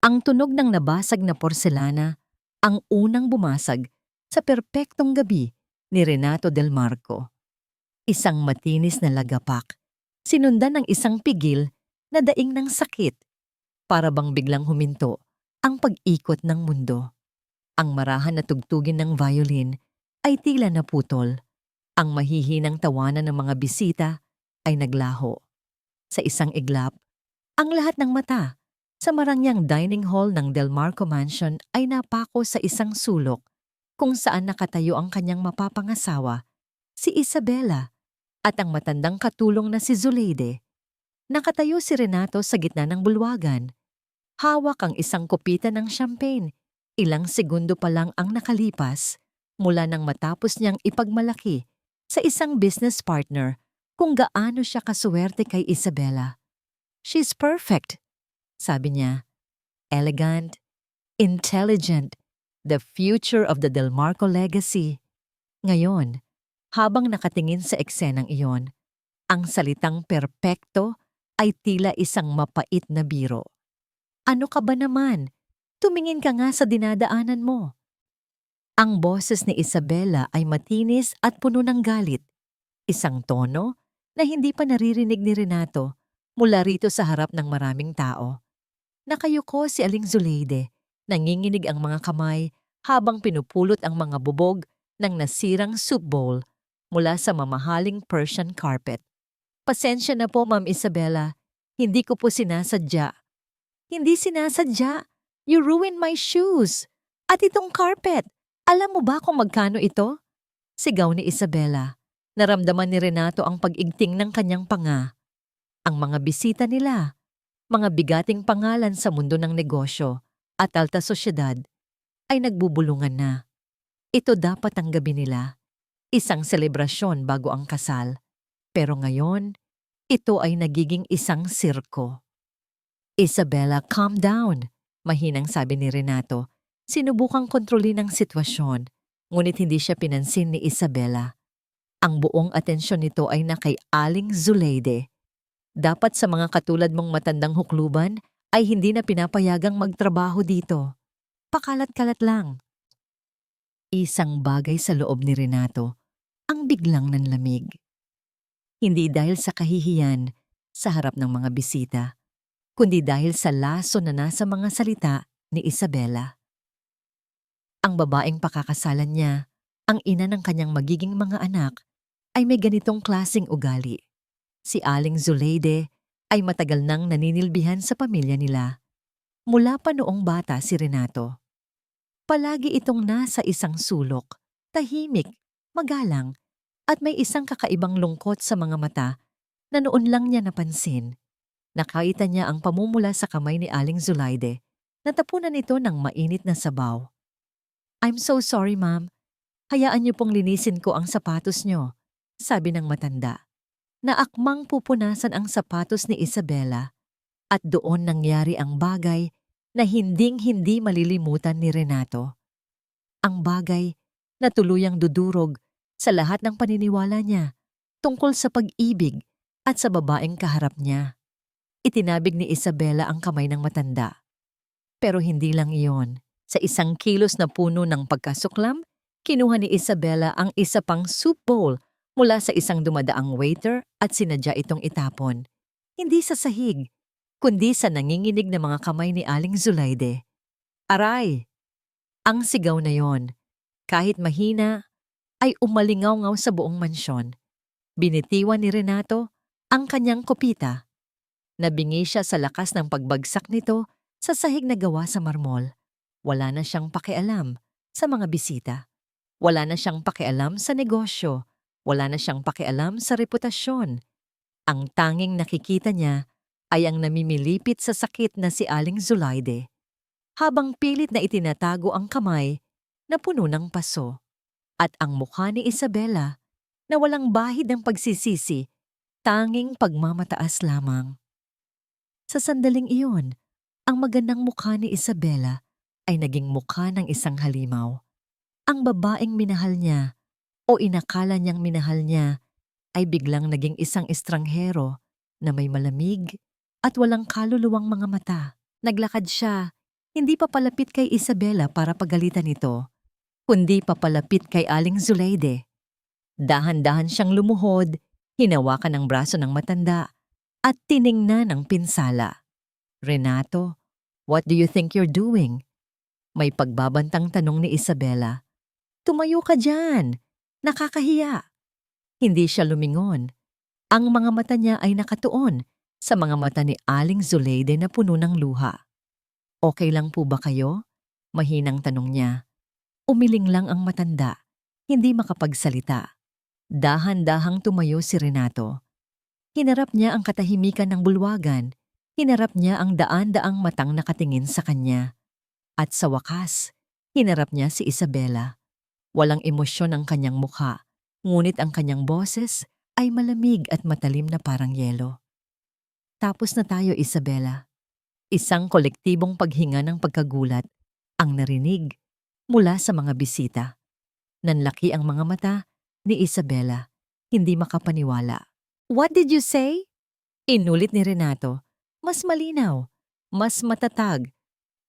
Ang tunog ng nabasag na porselana ang unang bumasag sa perpektong gabi ni Renato Del Marco. Isang matinis na lagapak, sinundan ng isang pigil na daing ng sakit, para bang biglang huminto ang pag-ikot ng mundo. Ang marahan na tugtugin ng violin ay tila naputol. Ang mahihinang tawanan ng mga bisita ay naglaho. Sa isang iglap, ang lahat ng mata sa marangyang dining hall ng Del Marco Mansion ay napako sa isang sulok kung saan nakatayo ang kanyang mapapangasawa, si Isabela, at ang matandang katulong na si Zuleide. Nakatayo si Renato sa gitna ng bulwagan. Hawak ang isang kopita ng champagne. Ilang segundo pa lang ang nakalipas mula nang matapos niyang ipagmalaki sa isang business partner kung gaano siya kasuwerte kay Isabela. "She's perfect," sabi niya. "Elegant, intelligent, the future of the Del Marco legacy." Ngayon, habang nakatingin sa eksenang iyon, ang salitang perpekto ay tila isang mapait na biro. "Ano ka ba naman? Tumingin ka nga sa dinadaanan mo." Ang boses ni Isabela ay matinis at puno ng galit. Isang tono na hindi pa naririnig ni Renato mula rito sa harap ng maraming tao. Nakayuko si Aling Zuleide, nanginginig ang mga kamay habang pinupulot ang mga bubog ng nasirang soup bowl mula sa mamahaling Persian carpet. "Pasensya na po, Ma'am Isabela. Hindi ko po sinasadya." "Hindi sinasadya. You ruined my shoes. At itong carpet, alam mo ba kung magkano ito?" Sigaw ni Isabela. Naramdaman ni Renato ang pag-igting ng kanyang panga. Ang mga bisita nila, mga bigating pangalan sa mundo ng negosyo at alta sosyedad, ay nagbubulungan na. Ito dapat ang gabi nila, isang selebrasyon bago ang kasal. Pero ngayon, ito ay nagiging isang sirko. "Isabela, calm down," mahinang sabi ni Renato. Sinubukang kontrolin ang sitwasyon, ngunit hindi siya pinansin ni Isabela. Ang buong atensyon nito ay na kay Aling Zuleide. Dapat sa mga katulad mong matandang hukluban ay hindi na pinapayagang magtrabaho dito. Pakalat-kalat lang. Isang bagay sa loob ni Renato ang biglang nanlamig. Hindi dahil sa kahihiyan sa harap ng mga bisita, kundi dahil sa laso na nasa mga salita ni Isabela. Ang babaeng pakakasalan niya, ang ina ng kanyang magiging mga anak, ay may ganitong klaseng ugali. Si Aling Zuleide ay matagal nang naninilbihan sa pamilya nila. Mula pa noong bata si Renato. Palagi itong nasa isang sulok, tahimik, magalang, at may isang kakaibang lungkot sa mga mata na noon lang niya napansin. Nakita niya ang pamumula sa kamay ni Aling Zuleide. Natapunan ito ng mainit na sabaw. "I'm so sorry, ma'am. Hayaan niyo pong linisin ko ang sapatos niyo," sabi ng matanda. Naakmang pupunasan ang sapatos ni Isabela at doon nangyari ang bagay na hinding-hindi malilimutan ni Renato. Ang bagay na tuluyang dudurog sa lahat ng paniniwala niya tungkol sa pag-ibig at sa babaeng kaharap niya. Itinabig ni Isabela ang kamay ng matanda. Pero hindi lang iyon. Sa isang kilos na puno ng pagkasuklam, kinuha ni Isabela ang isa pang soup bowl mula sa isang dumadaang waiter at sinadya itong itapon. Hindi sa sahig, kundi sa nanginginig na mga kamay ni Aling Zuleide. "Aray!" Ang sigaw na yon, kahit mahina, ay umalingaw-ngaw sa buong mansyon. Binitiwan ni Renato ang kanyang kopita. Nabingi siya sa lakas ng pagbagsak nito sa sahig na gawa sa marmol. Wala na siyang pakialam sa mga bisita. Wala na siyang pakialam sa negosyo. Wala na siyang pakialam sa reputasyon. Ang tanging nakikita niya ay ang namimilipit sa sakit na si Aling Zuleide, habang pilit na itinatago ang kamay na puno ng paso, at ang mukha ni Isabela na walang bahid ng pagsisisi, tanging pagmamataas lamang. Sa sandaling iyon, ang magandang mukha ni Isabela ay naging mukha ng isang halimaw. Ang babaeng minahal niya o inakala niyang minahal niya ay biglang naging isang estranghero na may malamig at walang kaluluwang mga mata. Naglakad siya, Hindi papalapit kay Isabela para pagalitan ito, kundi papalapit kay Aling Zuleide. Dahan-dahan siyang lumuhod, hinawakan ang braso ng matanda, at tiningnan ng pinsala. "Renato, what do you think you're doing?" May pagbabantang tanong ni Isabela. "Tumayo ka dyan! Nakakahiya!" Hindi siya lumingon. Ang mga mata niya ay nakatuon sa mga mata ni Aling Zuleide na puno ng luha. "Okay lang po ba kayo?" Mahinang tanong niya. Umiling lang ang matanda, hindi makapagsalita. Dahan-dahang tumayo si Renato. Hinarap niya ang katahimikan ng bulwagan, hinarap niya ang daan-daang matang nakatingin sa kanya. At sa wakas, hinarap niya si Isabela. Walang emosyon ang kanyang mukha, ngunit ang kanyang boses ay malamig at matalim na parang yelo. "Tapos na tayo, Isabela." Isang kolektibong paghinga ng pagkagulat ang narinig mula sa mga bisita. Nanlaki ang mga mata ni Isabela, hindi makapaniwala. "What did you say?" Inulit ni Renato, mas malinaw, mas matatag,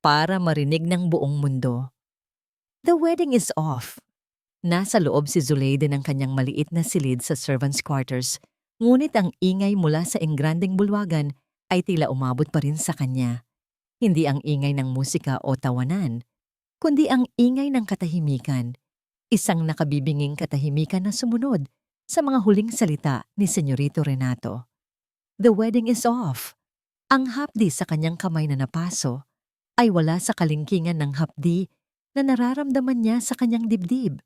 para marinig ng buong mundo. "The wedding is off." Nasa loob si Zuleide ng kanyang maliit na silid sa servants' quarters, ngunit ang ingay mula sa engrandeng bulwagan ay tila umabot pa rin sa kanya. Hindi ang ingay ng musika o tawanan, kundi ang ingay ng katahimikan, isang nakabibinging katahimikan na sumunod sa mga huling salita ni Senyorito Renato. "The wedding is off." Ang hapdi sa kanyang kamay na napaso ay wala sa kalingkingan ng hapdi na nararamdaman niya sa kanyang dibdib.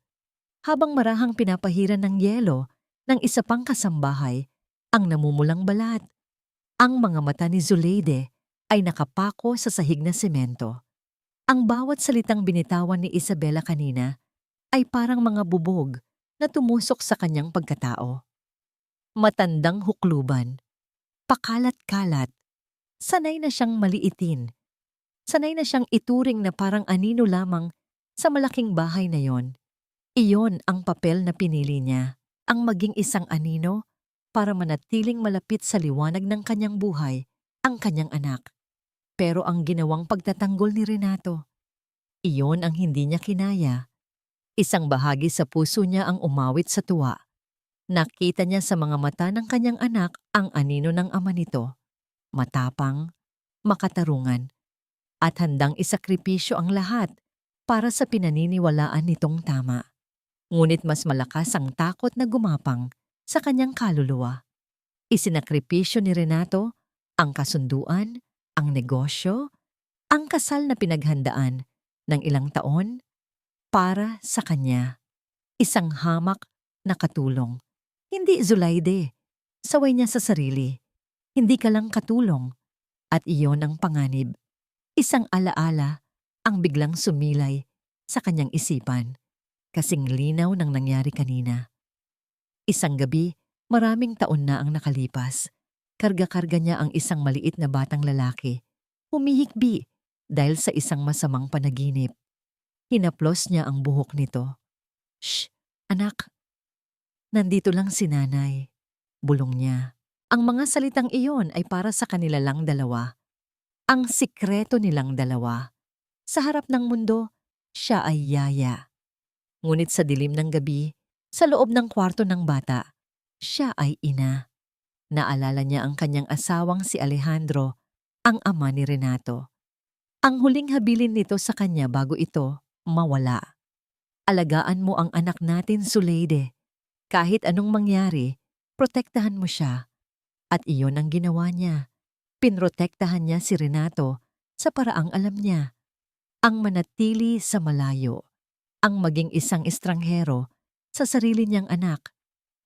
Habang marahang pinapahiran ng yelo ng isa pang kasambahay ang namumulang balat, ang mga mata ni Zuleide ay nakapako sa sahig na semento. Ang bawat salitang binitawan ni Isabela kanina ay parang mga bubog na tumusok sa kanyang pagkatao. Matandang hukluban, pakalat-kalat, sanay na siyang maliitin, sanay na siyang ituring na parang anino lamang sa malaking bahay na yon. Iyon ang papel na pinili niya, ang maging isang anino para manatiling malapit sa liwanag ng kanyang buhay, ang kanyang anak. Pero ang ginawang pagtatanggol ni Renato, iyon ang hindi niya kinaya. Isang bahagi sa puso niya ang umawit sa tuwa. Nakita niya sa mga mata ng kanyang anak ang anino ng ama nito. Matapang, makatarungan, at handang isakripisyo ang lahat para sa pinaniniwalaan nitong tama. Ngunit mas malakas ang takot na gumapang sa kanyang kaluluwa. Isinakripisyo ni Renato ang kasunduan, ang negosyo, ang kasal na pinaghandaan ng ilang taon para sa kanya. Isang hamak na katulong. Hindi, Zuleide. Saway niya sa sarili. Hindi ka lang katulong. At iyon ang panganib. Isang alaala ang biglang sumilay sa kanyang isipan. Kasing linaw ng nangyari kanina. Isang gabi, maraming taon na ang nakalipas. Karga-karga niya ang isang maliit na batang lalaki. Humihikbi dahil sa isang masamang panaginip. Hinaplos niya ang buhok nito. "Shh, anak. Nandito lang si nanay." Bulong niya. Ang mga salitang iyon ay para sa kanila lang dalawa. Ang sikreto nilang dalawa. Sa harap ng mundo, siya ay yaya. Ngunit sa dilim ng gabi, sa loob ng kwarto ng bata, siya ay ina. Naalala niya ang kanyang asawang si Alejandro, ang ama ni Renato. Ang huling habilin nito sa kanya bago ito mawala. "Alagaan mo ang anak natin, Zuleide. Kahit anong mangyari, protektahan mo siya." At iyon ang ginawa niya. Pinrotektahan niya si Renato sa paraang alam niya. Ang manatili sa malayo, ang maging isang estranghero sa sarili niyang anak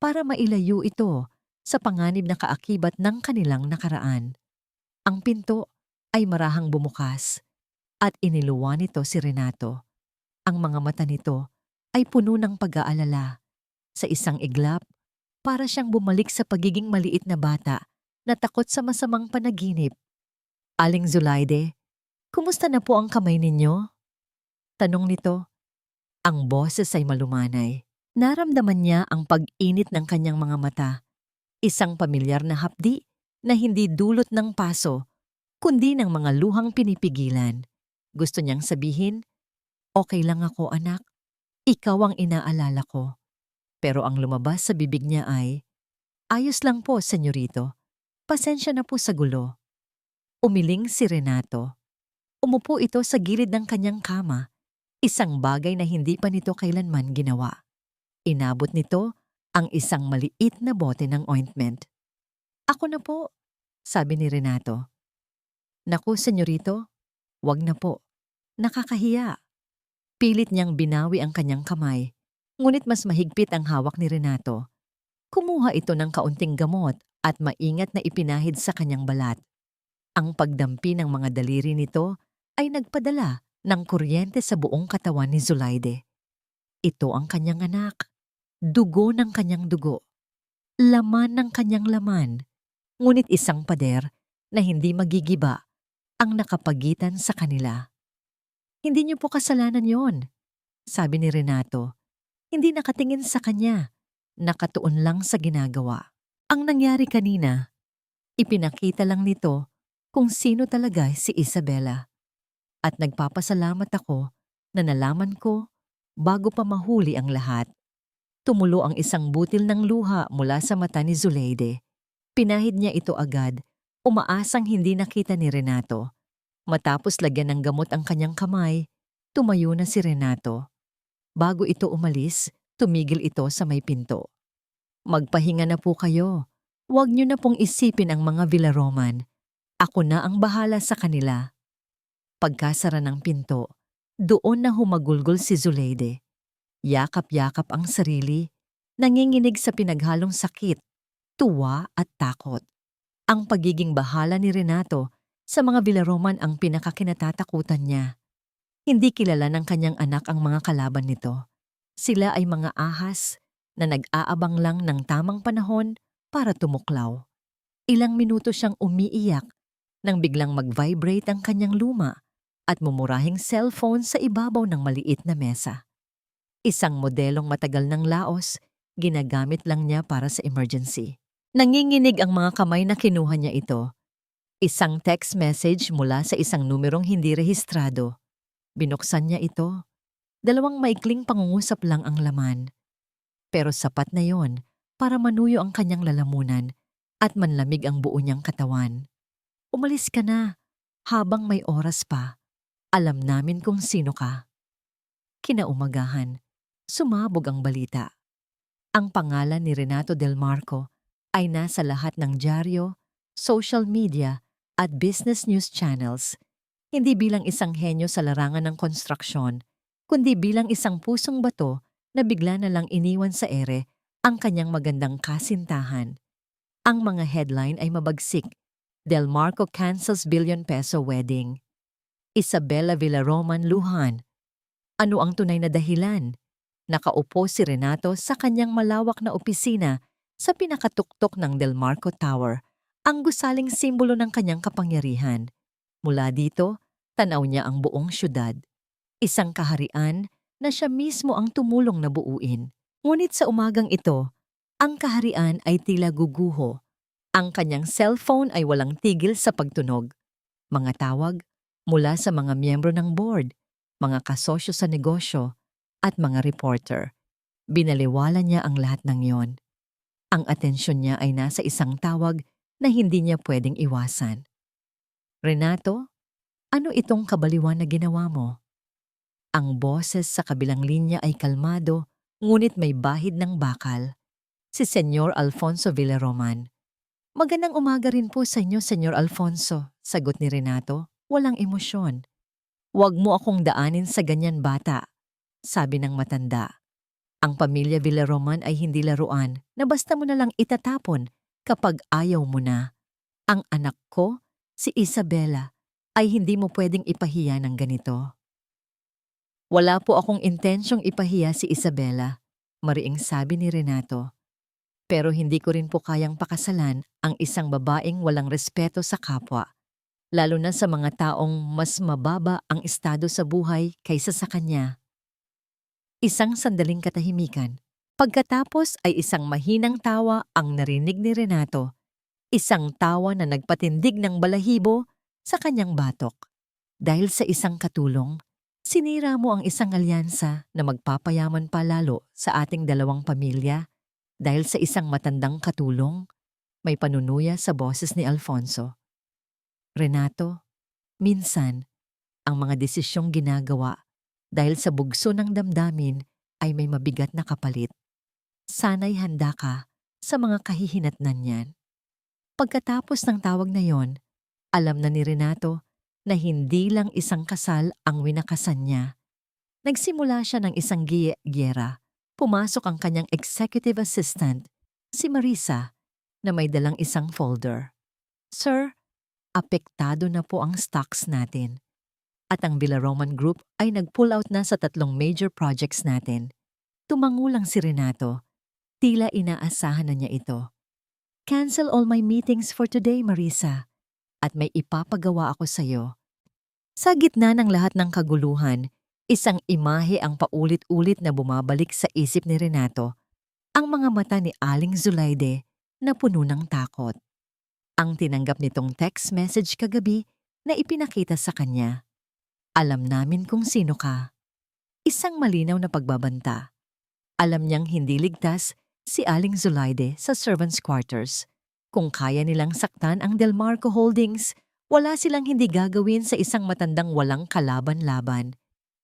para mailayo ito sa panganib na kaakibat ng kanilang nakaraan. Ang pinto ay marahang bumukas at iniluwan nito si Renato. Ang mga mata nito ay puno ng pag-aalala. Sa isang iglap, para siyang bumalik sa pagiging maliit na bata na takot sa masamang panaginip. "Aling Zuleide, kumusta na po ang kamay ninyo?" Tanong nito. Ang boses ay malumanay. Naramdaman niya ang pag-init ng kanyang mga mata. Isang pamilyar na hapdi na hindi dulot ng paso, kundi ng mga luhang pinipigilan. Gusto niyang sabihin, "Okay lang ako anak, ikaw ang inaalala ko." Pero ang lumabas sa bibig niya ay, "Ayos lang po, senyorito. Pasensya na po sa gulo." Umiling si Renato. Umupo ito sa gilid ng kanyang kama, isang bagay na hindi pa nito kailanman ginawa. Inabot nito ang isang maliit na bote ng ointment. "Ako na po," sabi ni Renato. "Naku, senyorito, wag na po. Nakakahiya." Pilit niyang binawi ang kanyang kamay, ngunit mas mahigpit ang hawak ni Renato. Kumuha ito ng kaunting gamot at maingat na ipinahid sa kanyang balat. Ang pagdampi ng mga daliri nito ay nagpadala ng kuryente sa buong katawan ni Zulaide. Ito ang kanyang anak, dugo ng kanyang dugo, laman ng kanyang laman, ngunit isang pader na hindi magigiba ang nakapagitan sa kanila. "Hindi niyo po kasalanan yon," sabi ni Renato. Hindi nakatingin sa kanya, nakatuon lang sa ginagawa. Ang nangyari kanina, ipinakita lang nito kung sino talaga si Isabela. At nagpapasalamat ako na nalaman ko bago pa mahuli ang lahat. Tumulo ang isang butil ng luha mula sa mata ni Zuleide. Pinahid niya ito agad, umaasang hindi nakita ni Renato. Matapos lagyan ng gamot ang kanyang kamay, tumayo na si Renato. Bago ito umalis, tumigil ito sa may pinto. "Magpahinga na po kayo. Huwag niyo na pong isipin ang mga Villaroman. Ako na ang bahala sa kanila." Pagkasara ng pinto, doon na humagulgol si Zuleide. Yakap-yakap ang sarili, nanginginig sa pinaghalong sakit, tuwa at takot. Ang pagiging bahala ni Renato sa mga Villaroman ang pinakakinatatakutan niya. Hindi kilala ng kanyang anak ang mga kalaban nito. Sila ay mga ahas na nag-aabang lang ng tamang panahon para tumuklaw. Ilang minuto siyang umiiyak nang biglang mag-vibrate ang kanyang luma at mumurahing cellphone sa ibabaw ng maliit na mesa. Isang modelong matagal ng laos, ginagamit lang niya para sa emergency. Nanginginig ang mga kamay na kinuha niya ito. Isang text message mula sa isang numerong hindi rehistrado. Binuksan niya ito. 2 maikling pangungusap lang ang laman. Pero sapat na yon para manuyo ang kanyang lalamunan at manlamig ang buo niyang katawan. "Umalis ka na, habang may oras pa. Alam namin kung sino ka." Kinaumagahan, sumabog ang balita. Ang pangalan ni Renato Del Marco ay nasa lahat ng dyaryo, social media at business news channels. Hindi bilang isang henyo sa larangan ng konstruksyon, kundi bilang isang pusong bato na bigla na lang iniwan sa ere ang kanyang magandang kasintahan. Ang mga headline ay mabagsik. Del Marco cancels billion-peso wedding. Isabela Villaroman luhan. Ano ang tunay na dahilan? Nakaupo si Renato sa kanyang malawak na opisina sa pinakatuktok ng Del Marco Tower, ang gusaling simbolo ng kanyang kapangyarihan. Mula dito, tanaw niya ang buong syudad. Isang kaharian na siya mismo ang tumulong na buuin. Ngunit sa umagang ito, ang kaharian ay tila guguho. Ang kanyang cellphone ay walang tigil sa pagtunog. Mga tawag mula sa mga miyembro ng board, mga kasosyo sa negosyo, at mga reporter. Binaliwala niya ang lahat ng yon. Ang atensyon niya ay nasa isang tawag na hindi niya pwedeng iwasan. "Renato, ano itong kabaliwan na ginawa mo?" Ang boses sa kabilang linya ay kalmado, ngunit may bahid ng bakal. Si Senyor Alfonso Villaroman. "Magandang umaga rin po sa inyo, Senyor Alfonso," sagot ni Renato, walang emosyon. "Huwag mo akong daanin sa ganyan bata," sabi ng matanda. "Ang pamilya Villaroman ay hindi laruan na basta mo na lang itatapon kapag ayaw mo na. Ang anak ko, si Isabela, ay hindi mo pwedeng ipahiya ng ganito." "Wala po akong intensyong ipahiya si Isabela," mariing sabi ni Renato. "Pero hindi ko rin po kayang pakasalan ang isang babaeng walang respeto sa kapwa, lalo na sa mga taong mas mababa ang estado sa buhay kaysa sa kanya." Isang sandaling katahimikan. Pagkatapos ay isang mahinang tawa ang narinig ni Renato. Isang tawa na nagpatindig ng balahibo sa kanyang batok. Dahil sa isang katulong, sinira mo ang isang alyansa na magpapayaman pa lalo sa ating dalawang pamilya. Dahil sa isang matandang katulong, may panunuya sa boses ni Alfonso. Renato, minsan, ang mga desisyong ginagawa dahil sa bugso ng damdamin ay may mabigat na kapalit. Sana'y handa ka sa mga kahihinatnan niyan. Pagkatapos ng tawag na yon, alam na ni Renato na hindi lang isang kasal ang winakasan niya. Nagsimula siya ng isang giyera. Pumasok ang kanyang executive assistant, si Marisa, na may dalang isang folder. Sir, apektado na po ang stocks natin. At ang Villaroman Group ay nag-pull out na sa 3 major projects natin. Tumangulang si Renato. Tila inaasahan na niya ito. Cancel all my meetings for today, Marisa. At may ipapagawa ako sa iyo. Sa gitna ng lahat ng kaguluhan, isang imahe ang paulit-ulit na bumabalik sa isip ni Renato. Ang mga mata ni Aling Zulaide na puno ng takot. Ang tinanggap nitong text message kagabi na ipinakita sa kanya. Alam namin kung sino ka. Isang malinaw na pagbabanta. Alam niyang hindi ligtas si Aling Zulaide sa servants' quarters. Kung kaya nilang saktan ang Delmarco Holdings, wala silang hindi gagawin sa isang matandang walang kalaban-laban.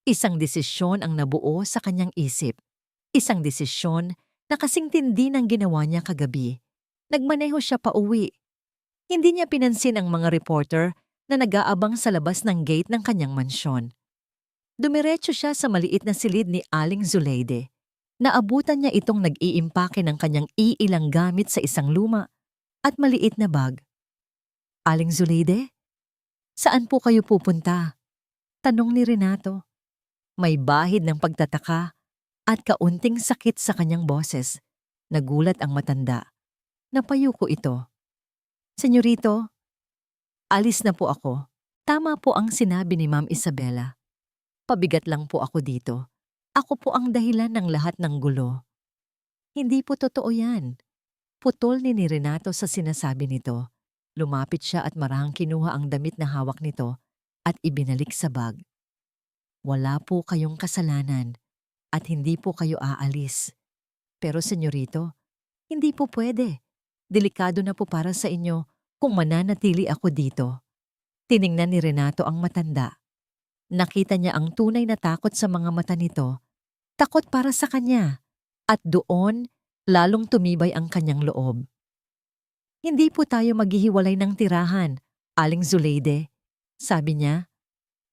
Isang desisyon ang nabuo sa kanyang isip. Isang desisyon na kasing tindi ng ginawa niya kagabi. Nagmaneho siya pauwi. Hindi niya pinansin ang mga reporter na nag-aabang sa labas ng gate ng kanyang mansyon. Dumiretso siya sa maliit na silid ni Aling Zulaide. Naabutan niya itong nag-iimpake ng kanyang iilang gamit sa isang luma at maliit na bag. Aling Zulaide, saan po kayo pupunta? Tanong ni Renato. May bahid ng pagtataka at kaunting sakit sa kanyang boses. Nagulat ang matanda. Napayuko ito. Senyorito, alis na po ako. Tama po ang sinabi ni Ma'am Isabela. Pabigat lang po ako dito. Ako po ang dahilan ng lahat ng gulo. Hindi po totoo yan. Putol ni Renato sa sinasabi nito. Lumapit siya at marahang kinuha ang damit na hawak nito at ibinalik sa bag. Wala po kayong kasalanan at hindi po kayo aalis. Pero senyorito, hindi po pwede. Delikado na po para sa inyo kung mananatili ako dito. Tiningnan ni Renato ang matanda. Nakita niya ang tunay na takot sa mga mata nito. Takot para sa kanya. At doon, lalong tumibay ang kanyang loob. Hindi po tayo maghihiwalay ng tirahan, Aling Zulaide. Sabi niya,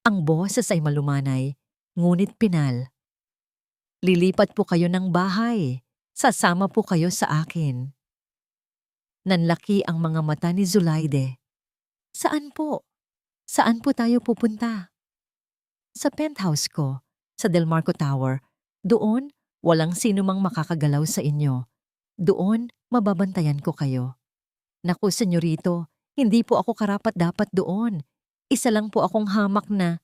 ang boses ay malumanay, ngunit pinal. Lilipat po kayo ng bahay. Sasama po kayo sa akin. Nanlaki ang mga mata ni Zulaide. Saan po? Saan po tayo pupunta? Sa penthouse ko, sa Delmarco Tower. Doon, walang sino mang makakagalaw sa inyo. Doon, mababantayan ko kayo. Naku, senyorito, hindi po ako karapat-dapat doon. Isa lang po akong hamak na.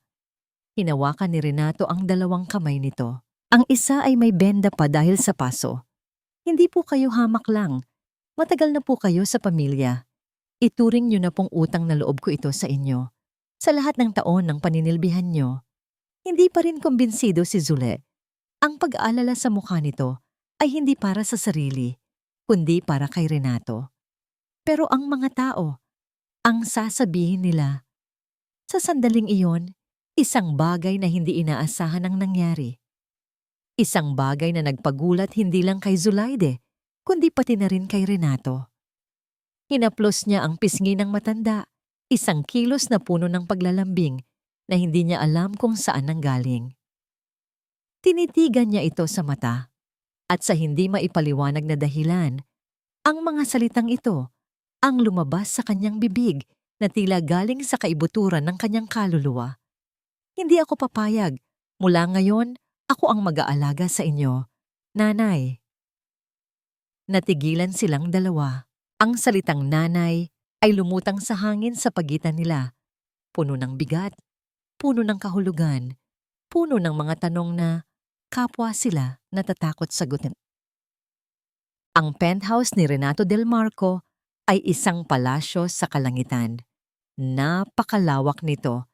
Hinawakan ni Renato ang 2 kamay nito. Ang isa ay may benda pa dahil sa paso. Hindi po kayo hamak lang. Matagal na po kayo sa pamilya. Ituring niyo na pong utang na loob ko ito sa inyo. Sa lahat ng taon ng paninilbihan niyo. Hindi pa rin kumbinsido si Zule. Ang pag-aalala sa mukha nito ay hindi para sa sarili, kundi para kay Renato. Pero ang mga tao, ang sasabihin nila. Sa sandaling iyon, isang bagay na hindi inaasahan ang nangyari. Isang bagay na nagpagulat hindi lang kay Zulaide, kundi pati na rin kay Renato. Hinaplos niya ang pisngi ng matanda, 1 kilos na puno ng paglalambing na hindi niya alam kung saan nanggaling. Tinitigan niya ito sa mata at sa hindi maipaliwanag na dahilan, ang mga salitang ito ang lumabas sa kanyang bibig na tila galing sa kaibuturan ng kanyang kaluluwa. Hindi ako papayag. Mula ngayon, ako ang mag-aalaga sa inyo. Nanay. Natigilan silang 2. Ang salitang nanay ay lumutang sa hangin sa pagitan nila. Puno ng bigat, puno ng kahulugan, puno ng mga tanong na kapwa sila natatakot sagutin. Ang penthouse ni Renato Delmarco ay isang palasyo sa kalangitan. Napakalawak nito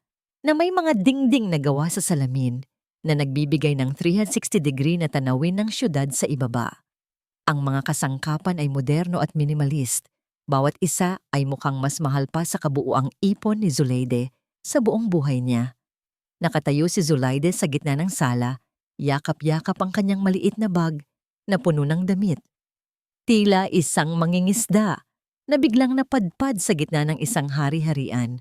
na may mga dingding na gawa sa salamin na nagbibigay ng 360-degree na tanawin ng syudad sa ibaba. Ang mga kasangkapan ay moderno at minimalist. Bawat isa ay mukhang mas mahal pa sa kabuuang ipon ni Zuleide sa buong buhay niya. Nakatayo si Zuleide sa gitna ng sala, yakap-yakap ang kanyang maliit na bag na puno ng damit. Tila isang mangingisda na biglang napadpad sa gitna ng isang hari-harian.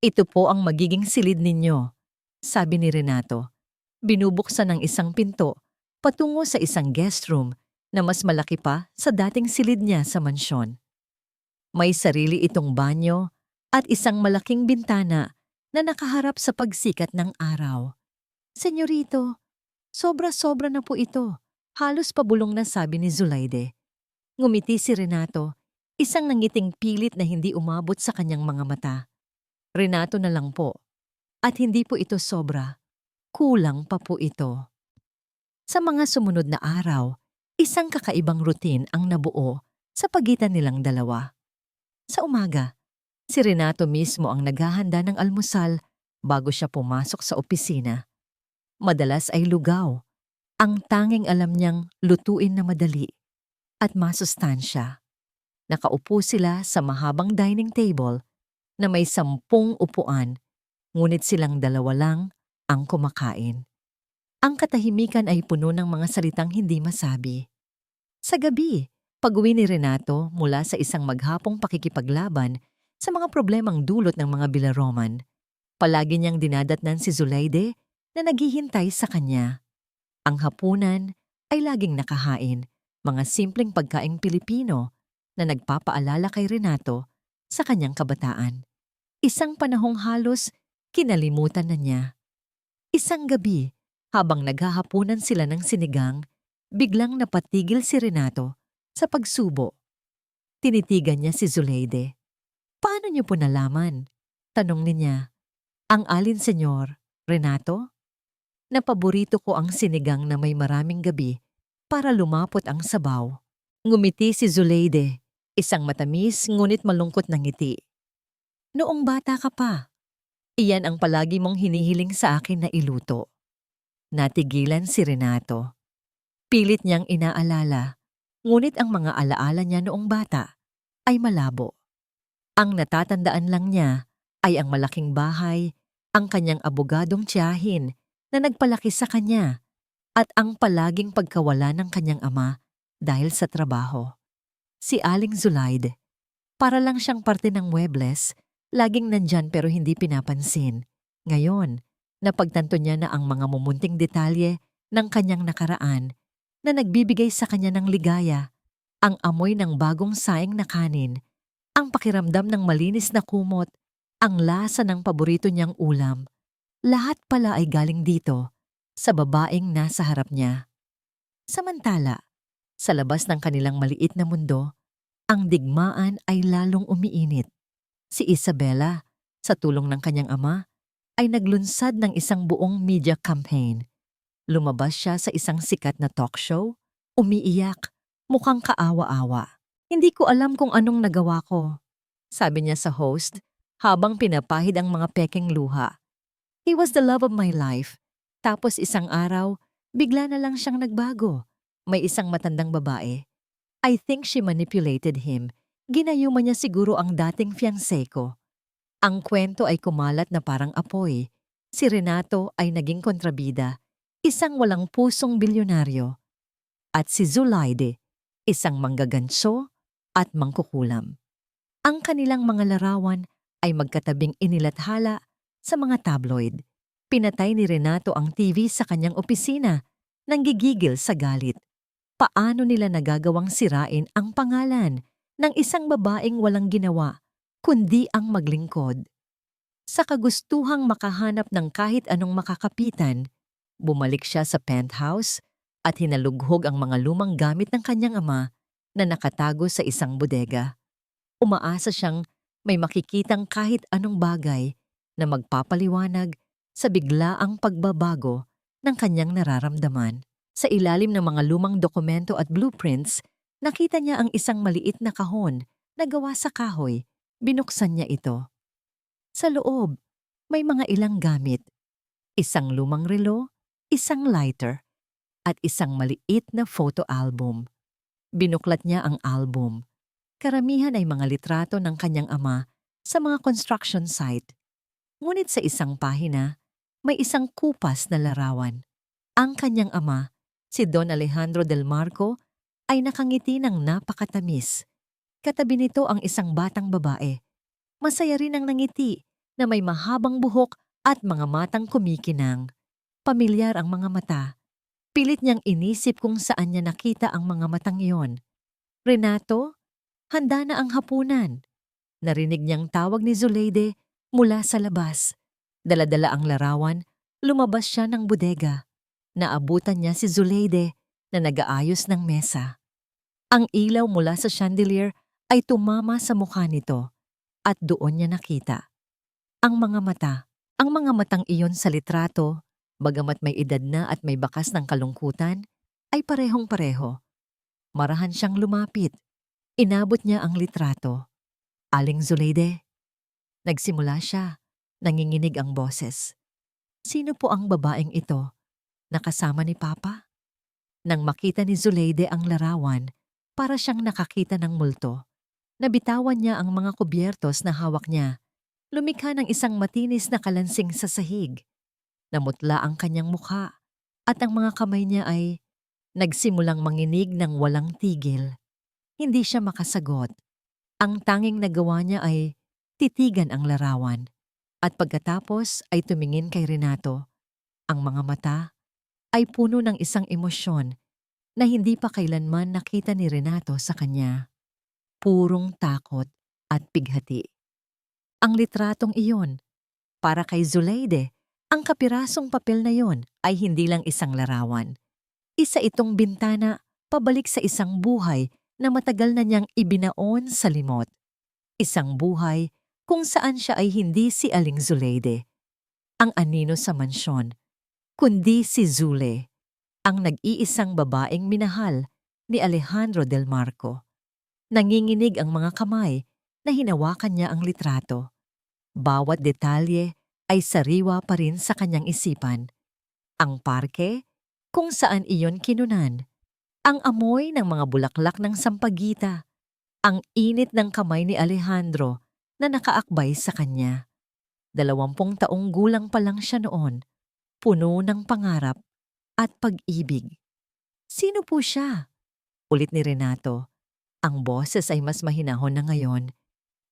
"Ito po ang magiging silid ninyo," sabi ni Renato. Binubuksan ng isang pinto patungo sa isang guest room na mas malaki pa sa dating silid niya sa mansyon. May sarili itong banyo at isang malaking bintana na nakaharap sa pagsikat ng araw. "Senyorito, sobra-sobra na po ito," halos pabulong na sabi ni Zuleide. Ngumiti si Renato, isang nangiting pilit na hindi umabot sa kanyang mga mata. "Renato na lang po. At hindi po ito sobra. Kulang pa po ito." Sa mga sumunod na araw, isang kakaibang routine ang nabuo sa pagitan nilang dalawa. Sa umaga, si Renato mismo ang naghahanda ng almusal bago siya pumasok sa opisina. Madalas ay lugaw, ang tanging alam niyang lutuin na madali at masustansya. Nakaupo sila sa mahabang dining table na may 10 upuan, ngunit silang dalawa lang ang kumakain. Ang katahimikan ay puno ng mga salitang hindi masabi. Sa gabi, pag-uwi ni Renato mula sa isang maghapong pakikipaglaban sa mga problemang dulot ng mga Bilaroman, palagi niyang dinadatnan si Zuleide na naghihintay sa kanya. Ang hapunan ay laging nakahain, mga simpleng pagkaing Pilipino na nagpapaalala kay Renato sa kanyang kabataan. Isang panahong halos kinalimutan na niya. Isang gabi, habang naghahapunan sila ng sinigang, biglang napatigil si Renato sa pagsubo. Tinitigan niya si Zuleide. "Paano niyo po nalaman?" tanong niya. "Ang alin, senyor? Renato?" "Napaborito ko ang sinigang na may maraming gabi para lumapot ang sabaw." Ngumiti si Zuleide, isang matamis ngunit malungkot na ngiti. "Noong bata ka pa, iyan ang palagi mong hinihiling sa akin na iluto." Natigilan si Renato. Pilit niyang inaalala, ngunit ang mga alaala niya noong bata ay malabo. Ang natatandaan lang niya ay ang malaking bahay, ang kanyang abogadong tiyahin na nagpalaki sa kanya, at ang palaging pagkawala ng kanyang ama dahil sa trabaho. Si Aling Zuleide, para lang siyang parte ng muebles, laging nandyan pero hindi pinapansin. Ngayon, napagtanto niya na ang mga mumunting detalye ng kanyang nakaraan na nagbibigay sa kanya ng ligaya, ang amoy ng bagong saing na kanin, ang pakiramdam ng malinis na kumot, ang lasa ng paborito niyang ulam. Lahat pala ay galing dito, sa babaeng nasa harap niya. Samantala, sa labas ng kanilang maliit na mundo, ang digmaan ay lalong umiinit. Si Isabela, sa tulong ng kanyang ama, ay naglunsad ng isang buong media campaign. Lumabas siya sa isang sikat na talk show, umiiyak, mukhang kaawa-awa. "Hindi ko alam kung anong nagawa ko," sabi niya sa host habang pinapahid ang mga pekeng luha. "He was the love of my life." Tapos isang araw, bigla na lang siyang nagbago. May isang matandang babae. "I think she manipulated him. Ginayuma niya siguro ang dating fiancé ko." Ang kwento ay kumalat na parang apoy. Si Renato ay naging kontrabida, isang walang pusong bilyonaryo. At si Zuleide, isang manggaganso at mangkukulam. Ang kanilang mga larawan ay magkatabing inilathala sa mga tabloid. Pinatay ni Renato ang TV sa kanyang opisina, nanggigigil sa galit. Paano nila nagagawang sirain ang pangalan ng isang babaeng walang ginawa kundi ang maglingkod? Sa kagustuhang makahanap ng kahit anong makakapitan, bumalik siya sa penthouse at hinalughog ang mga lumang gamit ng kanyang ama na nakatago sa isang bodega. Umaasa siyang may makikitang kahit anong bagay na magpapaliwanag sa biglaang pagbabago ng kanyang nararamdaman. Sa ilalim ng mga lumang dokumento at blueprints, nakita niya ang isang maliit na kahon na gawa sa kahoy. Binuksan niya ito. Sa loob, May mga ilang gamit, isang lumang relo, isang lighter, at isang maliit na photo album. Binuklat niya ang album. Karamihan ay mga litrato ng kanyang ama sa mga construction site. Ngunit sa isang pahina, may isang kupas na larawan. Ang kanyang ama, si Don Alejandro del Marco, ay nakangiti ng napakatamis. Katabi nito ang isang batang babae. Masaya rin ang nangiti na may mahabang buhok at mga matang kumikinang. Pamilyar ang mga mata. Pilit niyang inisip kung saan niya nakita ang mga matang iyon. Renato, handa na ang hapunan. Narinig niyang tawag ni Zuleide mula sa labas. Dala-dala ang larawan, lumabas siya ng bodega. Naabutan niya si Zuleide na nag-aayos ng mesa. Ang ilaw mula sa chandelier ay tumama sa mukha nito at doon niya nakita. Ang mga matang iyon sa litrato, bagamat may edad na at may bakas ng kalungkutan, ay parehong-pareho. Marahan siyang lumapit. Inabot niya ang litrato. Aling Zuleide. Nagsimula siya. Nanginginig ang boses. Sino po ang babaeng ito? Nakasama ni Papa? Nang makita ni Zuleide ang larawan, para siyang nakakita ng multo. Nabitawan niya ang mga kubyertos na hawak niya. Lumikha ng isang matinis na kalansing sa sahig. Namutla ang kanyang mukha at ang mga kamay niya ay nagsimulang manginig ng walang tigil. Hindi siya makasagot. Ang tanging nagawa niya ay titigan ang larawan at pagkatapos ay tumingin kay Renato. Ang mga mata ay puno ng isang emosyon na hindi pa kailanman nakita ni Renato sa kanya. Purong takot at pighati. Ang litratong iyon, para kay Zuleide, ang kapirasong papel na yon ay hindi lang isang larawan. Isa itong bintana pabalik sa isang buhay na matagal na niyang ibinaon sa limot. Isang buhay kung saan siya ay hindi si Aling Zuleide, ang anino sa mansyon, kundi si Zule, ang nag-iisang babaeng minahal ni Alejandro del Marco. Nanginginig ang mga kamay na hinawakan niya ang litrato. Bawat detalye ay sariwa pa rin sa kanyang isipan. Ang parke, kung saan iyon kinunan. Ang amoy ng mga bulaklak ng sampagita. Ang init ng kamay ni Alejandro na nakaakbay sa kanya. 20 taong gulang pa lang siya noon, puno ng pangarap at pag-ibig. Sino po siya? Ulit ni Renato. Ang boses ay mas mahinahon na ngayon.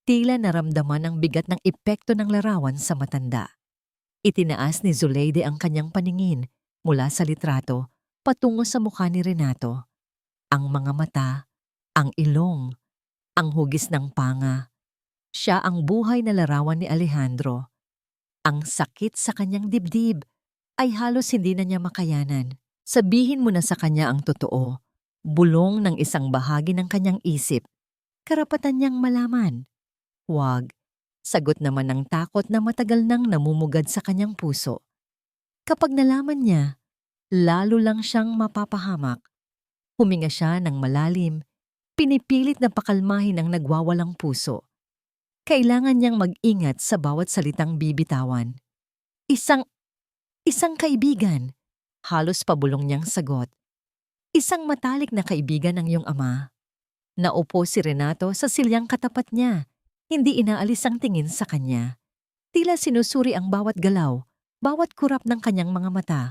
Tila naramdaman ang bigat ng epekto ng larawan sa matanda. Itinaas ni Zuleide ang kanyang paningin mula sa litrato patungo sa mukha ni Renato. Ang mga mata, ang ilong, ang hugis ng panga. Siya ang buhay na larawan ni Alejandro. Ang sakit sa kanyang dibdib ay halos hindi na niya makayanan. Sabihin mo na sa kanya ang totoo. Bulong ng isang bahagi ng kanyang isip. Karapatan niyang malaman. Huwag. Sagot naman ng takot na matagal nang namumugad sa kanyang puso. Kapag nalaman niya, lalo lang siyang mapapahamak. Huminga siya ng malalim, pinipilit na pakalmahin ang nagwawalang puso. Kailangan niyang mag-ingat sa bawat salitang bibitawan. Isang kaibigan, halos pabulong niyang sagot. Isang matalik na kaibigan ng iyong ama. Naupo si Renato sa silyang katapat niya, hindi inaalis ang tingin sa kanya. Tila sinusuri ang bawat galaw, bawat kurap ng kanyang mga mata.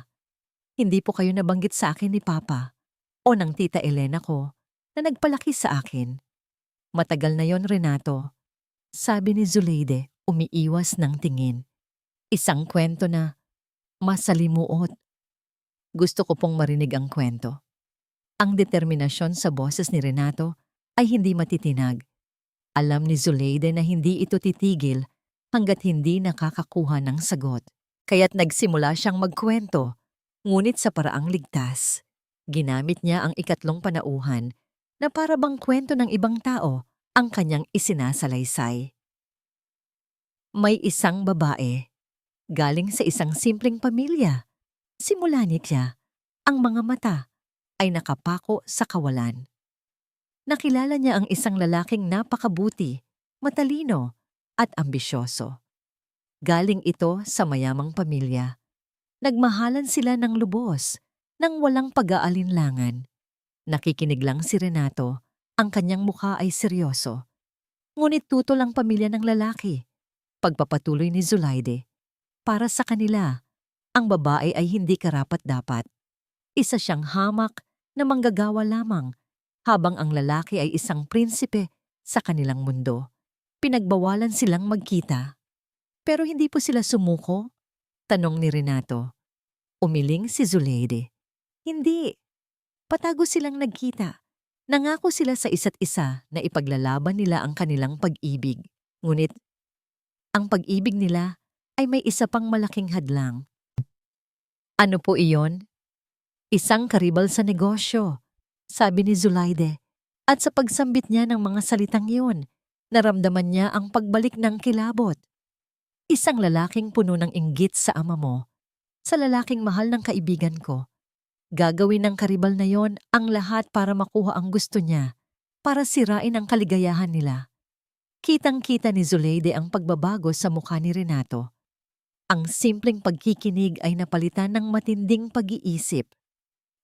Hindi po kayo nabanggit sa akin ni Papa o ng Tita Elena ko na nagpalaki sa akin. Matagal na yon, Renato. Sabi ni Zuleide, umiiwas ng tingin. Isang kwento na masalimuot. Gusto ko pong marinig ang kwento. Ang determinasyon sa boses ni Renato ay hindi matitinag. Alam ni Zuleide na hindi ito titigil hanggat hindi nakakakuha ng sagot. Kaya't nagsimula siyang magkwento, ngunit sa paraang ligtas. Ginamit niya ang ikatlong panauhan na para bang kwento ng ibang tao ang kanyang isinasalaysay. May isang babae, galing sa isang simpleng pamilya. Simula niya, ang mga mata ay nakapako sa kawalan. Nakilala niya ang isang lalaking napakabuti, matalino at ambisyoso. Galing ito sa mayamang pamilya. Nagmahalan sila ng lubos, nang walang pag-aalinlangan. Nakikinig lang si Renato, ang kanyang mukha ay seryoso. Ngunit tutol ang pamilya ng lalaki. Pagpapatuloy ni Zulaide. Para sa kanila, ang babae ay hindi karapat-dapat. Isa siyang hamak na manggagawa lamang, habang ang lalaki ay isang prinsipe sa kanilang mundo. Pinagbawalan silang magkita. Pero hindi po sila sumuko? Tanong ni Renato. Umiling si Zulaide. Hindi. Patago silang nagkita. Nangako sila sa isa't isa na ipaglalaban nila ang kanilang pag-ibig. Ngunit, ang pag-ibig nila ay may isa pang malaking hadlang. Ano po iyon? Isang karibal sa negosyo, sabi ni Zulaide. At sa pagsambit niya ng mga salitang iyon, naramdaman niya ang pagbalik ng kilabot. Isang lalaking puno ng inggit sa ama mo, sa lalaking mahal ng kaibigan ko. Gagawin ng karibal na yon ang lahat para makuha ang gusto niya, para sirain ang kaligayahan nila. Kitang-kita ni Zulaide ang pagbabago sa mukha ni Renato. Ang simpleng pagkikinig ay napalitan ng matinding pag-iisip.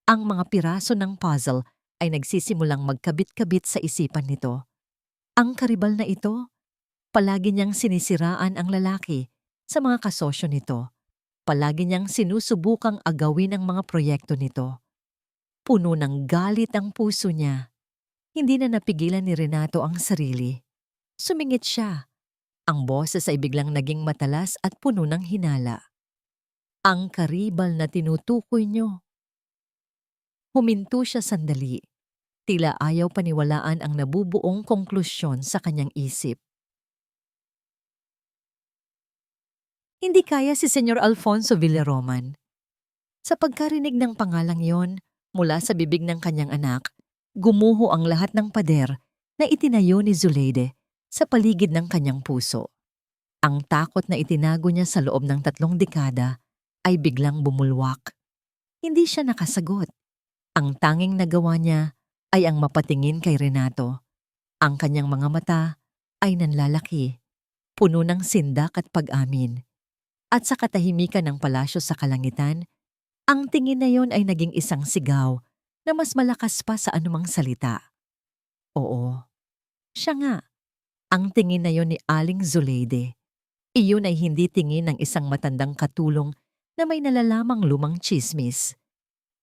Ang mga piraso ng puzzle ay nagsisimulang magkabit-kabit sa isipan nito. Ang karibal na ito, palagi niyang sinisiraan ang lalaki sa mga kasosyo nito. Palagi niyang sinusubukang agawin ang mga proyekto nito. Puno ng galit ang puso niya. Hindi na napigilan ni Renato ang sarili. Sumingit siya. Ang boses ay biglang naging matalas at puno ng hinala. Ang karibal na tinutukoy niyo. Huminto siya sandali. Tila ayaw paniwalaan ang nabubuong konklusyon sa kanyang isip. Hindi kaya si Senyor Alfonso Villaroman. Sa pagkarinig ng pangalang yon mula sa bibig ng kanyang anak, gumuho ang lahat ng pader na itinayo ni Zulaide sa paligid ng kanyang puso. Ang takot na itinago niya sa loob ng 3 dekada ay biglang bumulwak. Hindi siya nakasagot. Ang tanging nagawa niya ay ang mapatingin kay Renato. Ang kanyang mga mata ay nanlalaki, puno ng sindak at pag-amin. At sa katahimikan ng palasyo sa kalangitan, ang tingin na yon ay naging isang sigaw na mas malakas pa sa anumang salita. Oo, siya nga. Ang tingin na yon ni Aling Zulaide. Iyon ay hindi tingin ng isang matandang katulong na may nalalamang lumang tsismis.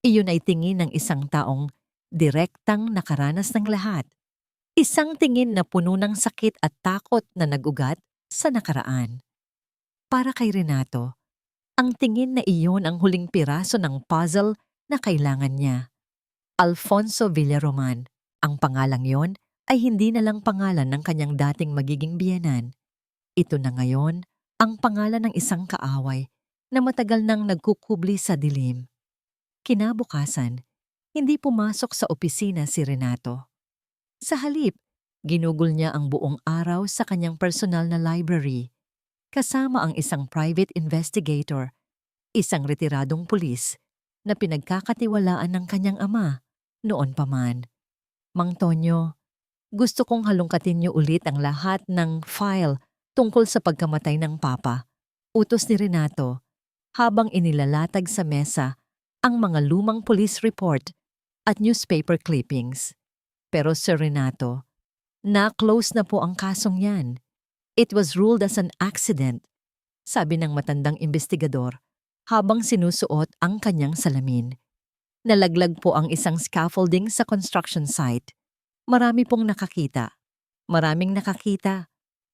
Iyon ay tingin ng isang taong direktang nakaranas ng lahat. Isang tingin na puno ng sakit at takot na nag-ugat sa nakaraan. Para kay Renato, ang tingin na iyon ang huling piraso ng puzzle na kailangan niya. Alfonso Villaroman, ang pangalang yon ay hindi na lang pangalan ng kanyang dating magiging biyenan. Ito na ngayon ang pangalan ng isang kaaway na matagal nang nagkukubli sa dilim. Kinabukasan, hindi pumasok sa opisina si Renato. Sa halip, ginugol niya ang buong araw sa kanyang personal na library, kasama ang isang private investigator, isang retiradong pulis na pinagkakatiwalaan ng kanyang ama noon pa man. Mang Tonyo, gusto kong halongkatin niyo ulit ang lahat ng file tungkol sa pagkamatay ng papa. Utos ni Renato habang inilalatag sa mesa ang mga lumang police report at newspaper clippings. Pero Sir Renato, na-close na po ang kasong yan. It was ruled as an accident, sabi ng matandang investigador habang sinusuot ang kanyang salamin. Nalaglag po ang isang scaffolding sa construction site. Marami pong nakakita. Maraming nakakita.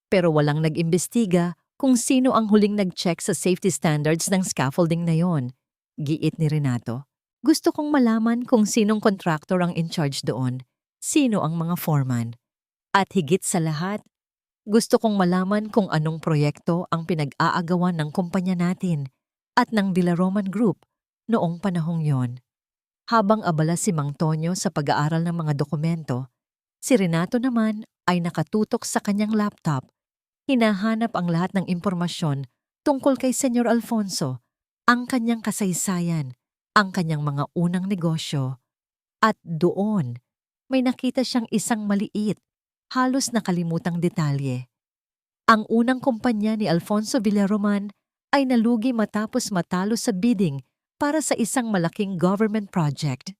Pero walang nag-imbestiga kung sino ang huling nag-check sa safety standards ng scaffolding na yon. Giit ni Renato. Gusto kong malaman kung sinong contractor ang in charge doon. Sino ang mga foreman. At higit sa lahat, gusto kong malaman kung anong proyekto ang pinag-aagawan ng kumpanya natin at ng Villaroman Group noong panahong yon. Habang abala si Mang Tonyo sa pag-aaral ng mga dokumento, si Renato naman ay nakatutok sa kanyang laptop. Hinahanap ang lahat ng impormasyon tungkol kay Senyor Alfonso, ang kanyang kasaysayan, ang kanyang mga unang negosyo. At doon, may nakita siyang isang maliit, halos nakalimutang detalye. Ang unang kumpanya ni Alfonso Villaroman ay nalugi matapos matalo sa bidding para sa isang malaking government project.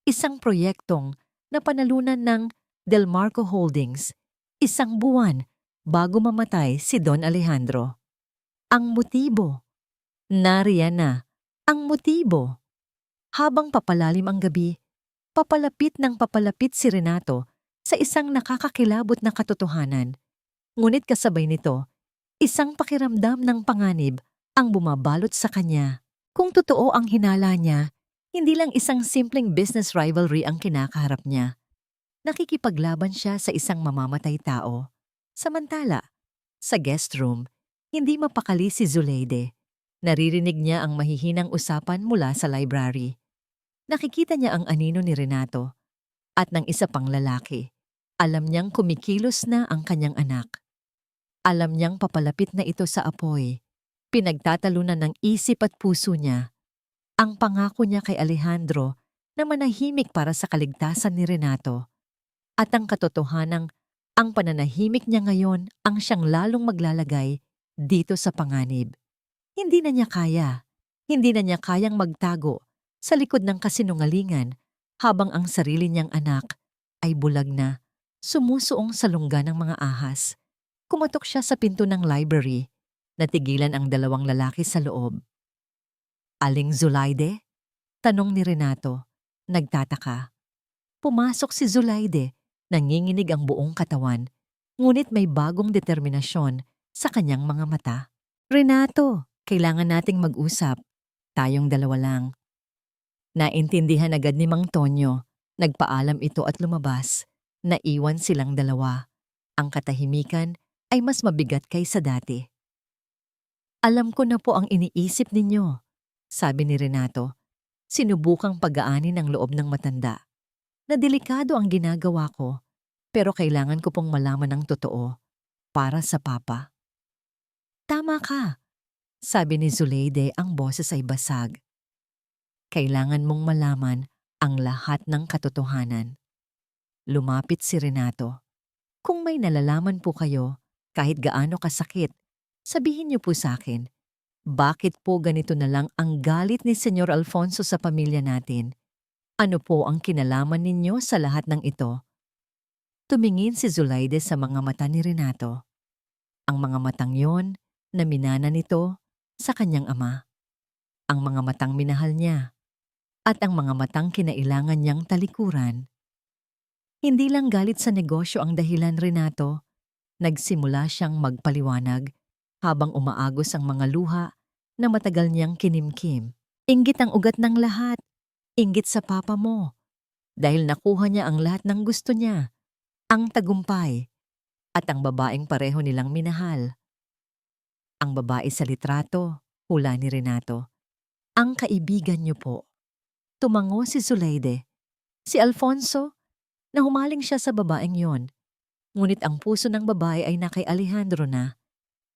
Isang proyektong napanalunan ng Delmarco Holdings, isang buwan bago mamatay si Don Alejandro. Ang motibo. Nariyan na. Ang motibo. Habang papalalim ang gabi, papalapit si Renato sa isang nakakakilabot na katotohanan. Ngunit kasabay nito, isang pakiramdam ng panganib ang bumabalot sa kanya. Kung totoo ang hinala niya, hindi lang isang simpleng business rivalry ang kinakaharap niya. Nakikipaglaban siya sa isang mamamatay tao. Samantala, sa guest room, hindi mapakali si Zuleide. Naririnig niya ang mahihinang usapan mula sa library. Nakikita niya ang anino ni Renato at ng isa pang lalaki. Alam niyang kumikilos na ang kanyang anak. Alam niyang papalapit na ito sa apoy. Pinagtatalunan ng isip at puso niya ang pangako niya kay Alejandro na manahimik para sa kaligtasan ni Renato. At ang katotohanang ang pananahimik niya ngayon ang siyang lalong maglalagay dito sa panganib. Hindi na niya kaya. Hindi na niya kayang magtago sa likod ng kasinungalingan habang ang sarili niyang anak ay bulag na, sumusuong sa lungga ng mga ahas. Kumatok siya sa pinto ng library. Natigilan ang dalawang lalaki sa loob. Aling Zulaide? Tanong ni Renato. Nagtataka. Pumasok si Zulaide. Nanginginig ang buong katawan. Ngunit may bagong determinasyon sa kanyang mga mata. Renato, kailangan nating mag-usap. Tayong dalawa lang. Naintindihan agad ni Mang Tonyo. Nagpaalam ito at lumabas. Naiwan silang dalawa. Ang katahimikan ay mas mabigat kaysa dati. Alam ko na po ang iniisip ninyo, sabi ni Renato. Sinubukang pag-aanin ang loob ng matanda. Na delikado ang ginagawa ko, pero kailangan ko pong malaman ang totoo para sa papa. Tama ka, sabi ni Zuleide, ang boses ay basag. Kailangan mong malaman ang lahat ng katotohanan. Lumapit si Renato. Kung may nalalaman po kayo, kahit gaano kasakit, sabihin niyo po sa akin, bakit po ganito na lang ang galit ni Senyor Alfonso sa pamilya natin? Ano po ang kinalaman ninyo sa lahat ng ito? Tumingin si Zuleide sa mga mata ni Renato. Ang mga matang yon na minana nito sa kanyang ama. Ang mga matang minahal niya. At ang mga matang kinailangan niyang talikuran. Hindi lang galit sa negosyo ang dahilan, Renato. Nagsimula siyang magpaliwanag habang umaagos ang mga luha na matagal niyang kinimkim. Inggit ang ugat ng lahat. Inggit sa papa mo. Dahil nakuha niya ang lahat ng gusto niya. Ang tagumpay. At ang babaeng pareho nilang minahal. Ang babae sa litrato, hula ni Renato. Ang kaibigan niyo po. Tumango si Zuleide. Si Alfonso, na humaling siya sa babaeng yon. Ngunit ang puso ng babae ay na kay Alejandro na.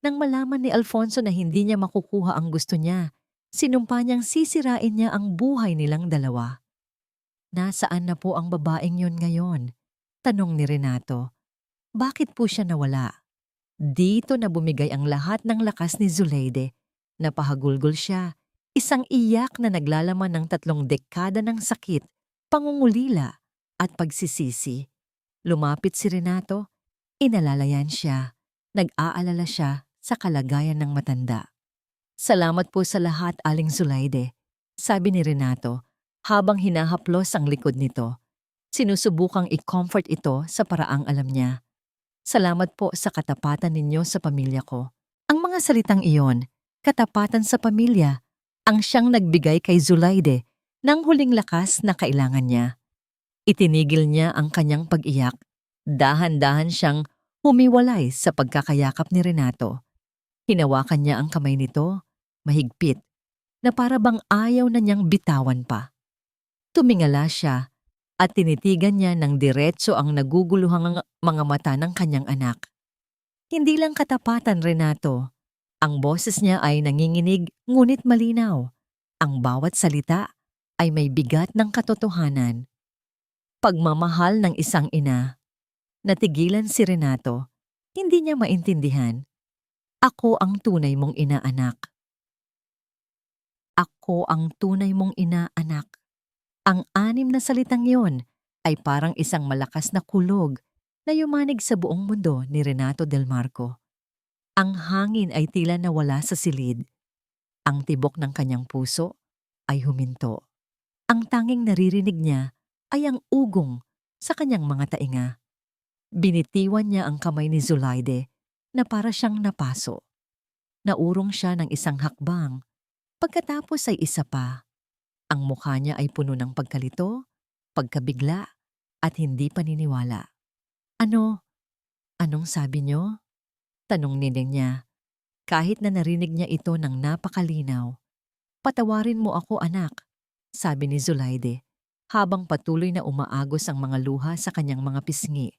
Nang malaman ni Alfonso na hindi niya makukuha ang gusto niya, sinumpa niyang sisirain niya ang buhay nilang dalawa. Nasaan na po ang babaeng yon ngayon? Tanong ni Renato. Bakit po siya nawala? Dito na bumigay ang lahat ng lakas ni Zuleide. Napahagulgol siya. Isang iyak na naglalaman ng 3 dekada ng sakit, pangungulila at pagsisisi. Lumapit si Renato. Inalalayan siya. Nag-aalala siya sa kalagayan ng matanda. Salamat po sa lahat, Aling Zuleide, sabi ni Renato habang hinahaplos ang likod nito. Sinusubukang i-comfort ito sa paraang alam niya. Salamat po sa katapatan ninyo sa pamilya ko. Ang mga salitang iyon, katapatan sa pamilya, ang siyang nagbigay kay Zuleide ng huling lakas na kailangan niya. Itinigil niya ang kanyang pag-iyak. Dahan-dahan siyang humiwalay sa pagkakayakap ni Renato. Hinawakan niya ang kamay nito, mahigpit, na para bang ayaw na niyang bitawan pa. Tumingala siya at tinitigan niya ng diretso ang naguguluhang mga mata ng kanyang anak. Hindi lang katapatan, Renato. Ang boses niya ay nanginginig ngunit malinaw. Ang bawat salita ay may bigat ng katotohanan. Pagmamahal ng isang ina. Natigilan si Renato. Hindi niya maintindihan Ako ang tunay mong inaanak. Ako ang tunay mong inaanak. Ang anim na salitang yon ay parang isang malakas na kulog na yumanig sa buong mundo ni Renato Del Marco. Ang hangin ay tila nawala sa silid. Ang tibok ng kanyang puso ay huminto. Ang tanging naririnig niya ay ang ugong sa kanyang mga tainga. Binitiwan niya ang kamay ni Zulaide na para siyang napaso. Naurong siya ng isang hakbang, pagkatapos ay isa pa. Ang mukha niya ay puno ng pagkalito, pagkabigla, at hindi paniniwala. Anong sabi niyo? Tanong niya, kahit na narinig niya ito ng napakalinaw. Patawarin mo ako, anak, sabi ni Zulaide, habang patuloy na umaagos ang mga luha sa kanyang mga pisngi.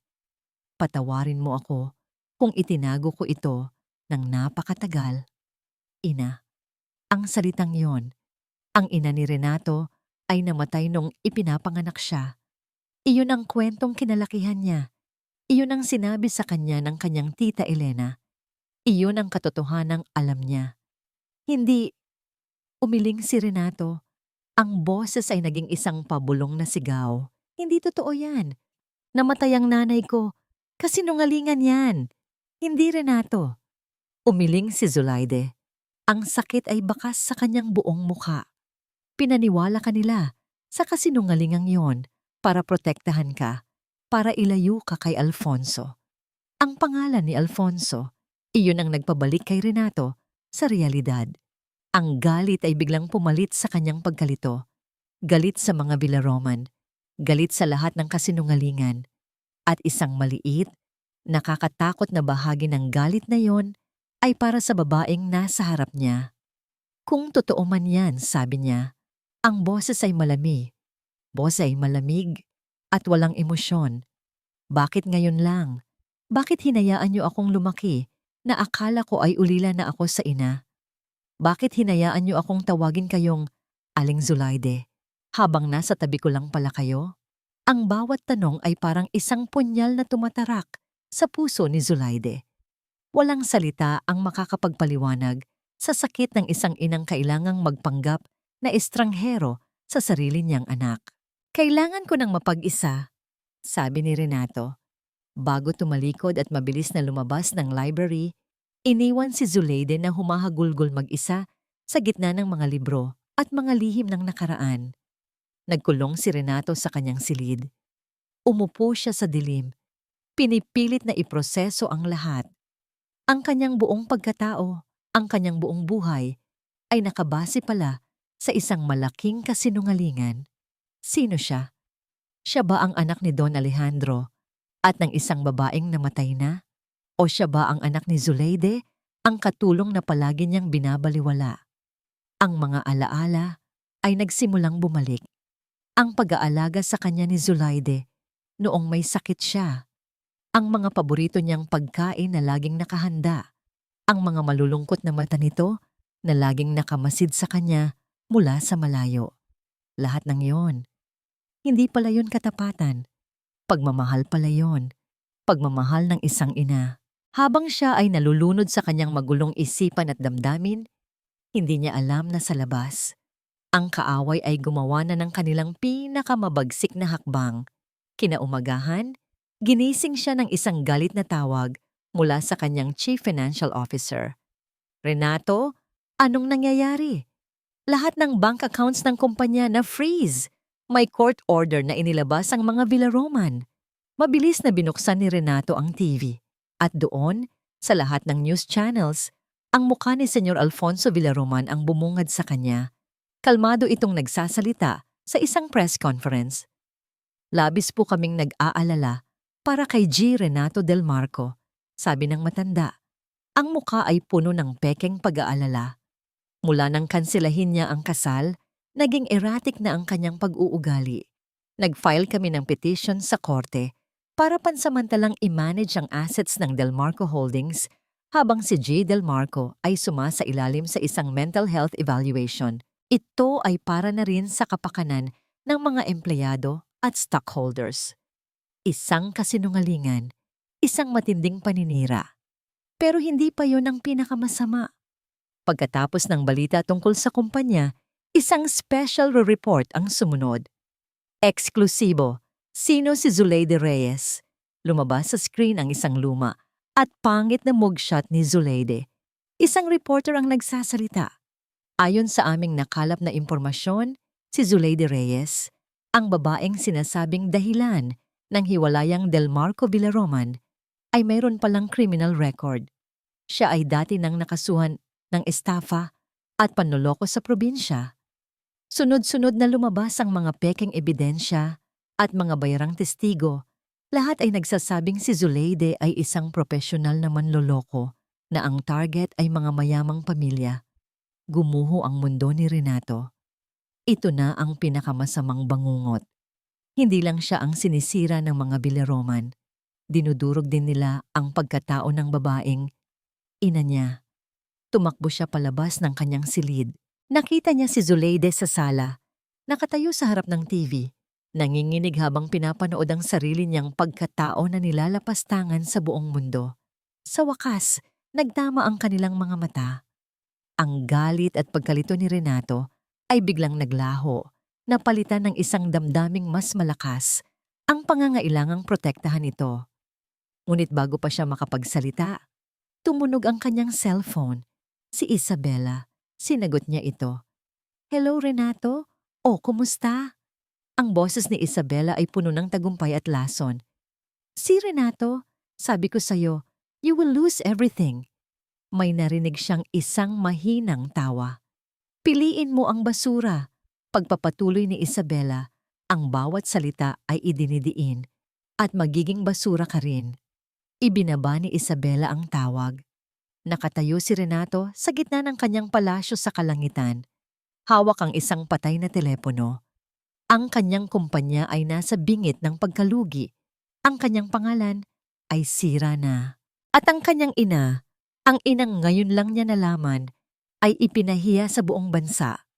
Patawarin mo ako kung itinago ko ito ng napakatagal. Ina. Ang salitang yon, ang ina ni Renato ay namatay nung ipinapanganak siya. Iyon ang kwentong kinalakihan niya. Iyon ang sinabi sa kanya ng kanyang tita Elena. Iyon ang katotohanang alam niya. Hindi. Umiling si Renato. Ang boses ay naging isang pabulong na sigaw. Hindi totoo yan. Namatay ang nanay ko. Kasinungalingan yan. Hindi, Renato. Umiling si Zulaide. Ang sakit ay bakas sa kanyang buong mukha. Pinaniwala ka nila sa kasinungalingang yon para protektahan ka, para ilayo ka kay Alfonso. Ang pangalan ni Alfonso, iyon ang nagpabalik kay Renato sa realidad. Ang galit ay biglang pumalit sa kanyang pagkalito. Galit sa mga Villaroman, galit sa lahat ng kasinungalingan, at isang maliit, nakakatakot na bahagi ng galit na yon ay para sa babaeng nasa harap niya. Kung totoo man yan, sabi niya, ang boses ay malamig at walang emosyon. Bakit ngayon lang? Bakit hinayaan niyo akong lumaki na akala ko ay ulila na ako sa ina? Bakit hinayaan niyo akong tawagin kayong Aling Zulaide habang nasa tabi ko lang pala kayo? Ang bawat tanong ay parang isang punyal na tumatarak sa puso ni Zulaide. Walang salita ang makakapagpaliwanag sa sakit ng isang inang kailangang magpanggap na estranghero sa sarili niyang anak. Kailangan ko ng mapag-isa, sabi ni Renato. Bago tumalikod at mabilis na lumabas ng library, iniwan si Zulaide na humahagulgol mag-isa sa gitna ng mga libro at mga lihim ng nakaraan. Nagkulong si Renato sa kanyang silid. Umupo siya sa dilim. Pinipilit na iproseso ang lahat. Ang kanyang buong pagkatao, ang kanyang buong buhay, ay nakabase pala sa isang malaking kasinungalingan. Sino siya? Siya ba ang anak ni Don Alejandro at ng isang babaeng namatay na? O siya ba ang anak ni Zulaide, ang katulong na palagi niyang binabaliwala? Ang mga alaala ay nagsimulang bumalik. Ang pag-aalaga sa kanya ni Zulaide noong may sakit siya. Ang mga paborito niyang pagkain na laging nakahanda. Ang mga malulungkot na mata nito na laging nakamasid sa kanya mula sa malayo. Lahat ng yon. Hindi pala yon katapatan. Pagmamahal pala yon. Pagmamahal ng isang ina. Habang siya ay nalulunod sa kanyang magulong isipan at damdamin, hindi niya alam na sa labas, ang kaaway ay gumawa na ng kanilang pinakamabagsik na hakbang. Kinaumagahan, ginising siya ng isang galit na tawag mula sa kanyang Chief Financial Officer. Renato, anong nangyayari? Lahat ng bank accounts ng kumpanya na freeze. May court order na inilabas ang mga Villaroman. Mabilis na binuksan ni Renato ang TV. At doon, sa lahat ng news channels, ang mukha ni Senyor Alfonso Villaroman ang bumungad sa kanya. Kalmado itong nagsasalita sa isang press conference. Labis po kaming nag-aalala para kay G. Renato Del Marco, sabi ng matanda. Ang mukha ay puno ng pekeng pag-aalala. Mula nang kansilahin niya ang kasal, naging erratic na ang kanyang pag-uugali. Nag-file kami ng petition sa korte para pansamantalang i-manage ang assets ng Del Marco Holdings habang si G. Del Marco ay sumasailalim sa isang mental health evaluation. Ito ay para na rin sa kapakanan ng mga empleyado at stockholders. Isang kasinungalingan, isang matinding paninira. Pero hindi pa yon ang pinakamasama. Pagkatapos ng balita tungkol sa kumpanya, isang special report ang sumunod. Eksklusibo, sino si Zuleide Reyes? Lumabas sa screen ang isang luma at pangit na mugshot ni Zuleide. Isang reporter ang nagsasalita. Ayon sa aming nakalap na impormasyon, si Zuleide Reyes, ang babaeng sinasabing dahilan ng hiwalayang Delmarco Villaroman, ay mayroon palang criminal record. Siya ay dati nang nakasuhan ng estafa at panloloko sa probinsya. Sunod-sunod na lumabas ang mga pekeng ebidensya at mga bayarang testigo. Lahat ay nagsasabing si Zuleide ay isang profesional na manloloko na ang target ay mga mayamang pamilya. Gumuho ang mundo ni Renato. Ito na ang pinakamasamang bangungot. Hindi lang siya ang sinisira ng mga Villaroman. Dinudurog din nila ang pagkatao ng babaeng ina niya. Tumakbo siya palabas ng kanyang silid. Nakita niya si Zuleide sa sala. Nakatayo sa harap ng TV. Nanginginig habang pinapanood ang sarili niyang pagkatao na nilalapastangan sa buong mundo. Sa wakas, nagtama ang kanilang mga mata. Ang galit at pagkalito ni Renato ay biglang naglaho, napalitan ng isang damdaming mas malakas, ang pangangailangang protektahan ito. Ngunit bago pa siya makapagsalita, tumunog ang kanyang cellphone. Si Isabela. Sinagot niya ito. "Hello, Renato? O, kumusta?" Ang boses ni Isabela ay puno ng tagumpay at lason. "Si Renato, sabi ko sa'yo, you will lose everything." May narinig siyang isang mahinang tawa. "Piliin mo ang basura." Pagpapatuloy ni Isabela, ang bawat salita ay idinidiin at magiging basura ka rin. Ibinaba ni Isabela ang tawag. Nakatayo si Renato sa gitna ng kanyang palasyo sa kalangitan. Hawak ang isang patay na telepono. Ang kanyang kumpanya ay nasa bingit ng pagkalugi. Ang kanyang pangalan ay sira na. At ang kanyang ina, ang inang ngayon lang niya nalaman, ay ipinahiya sa buong bansa.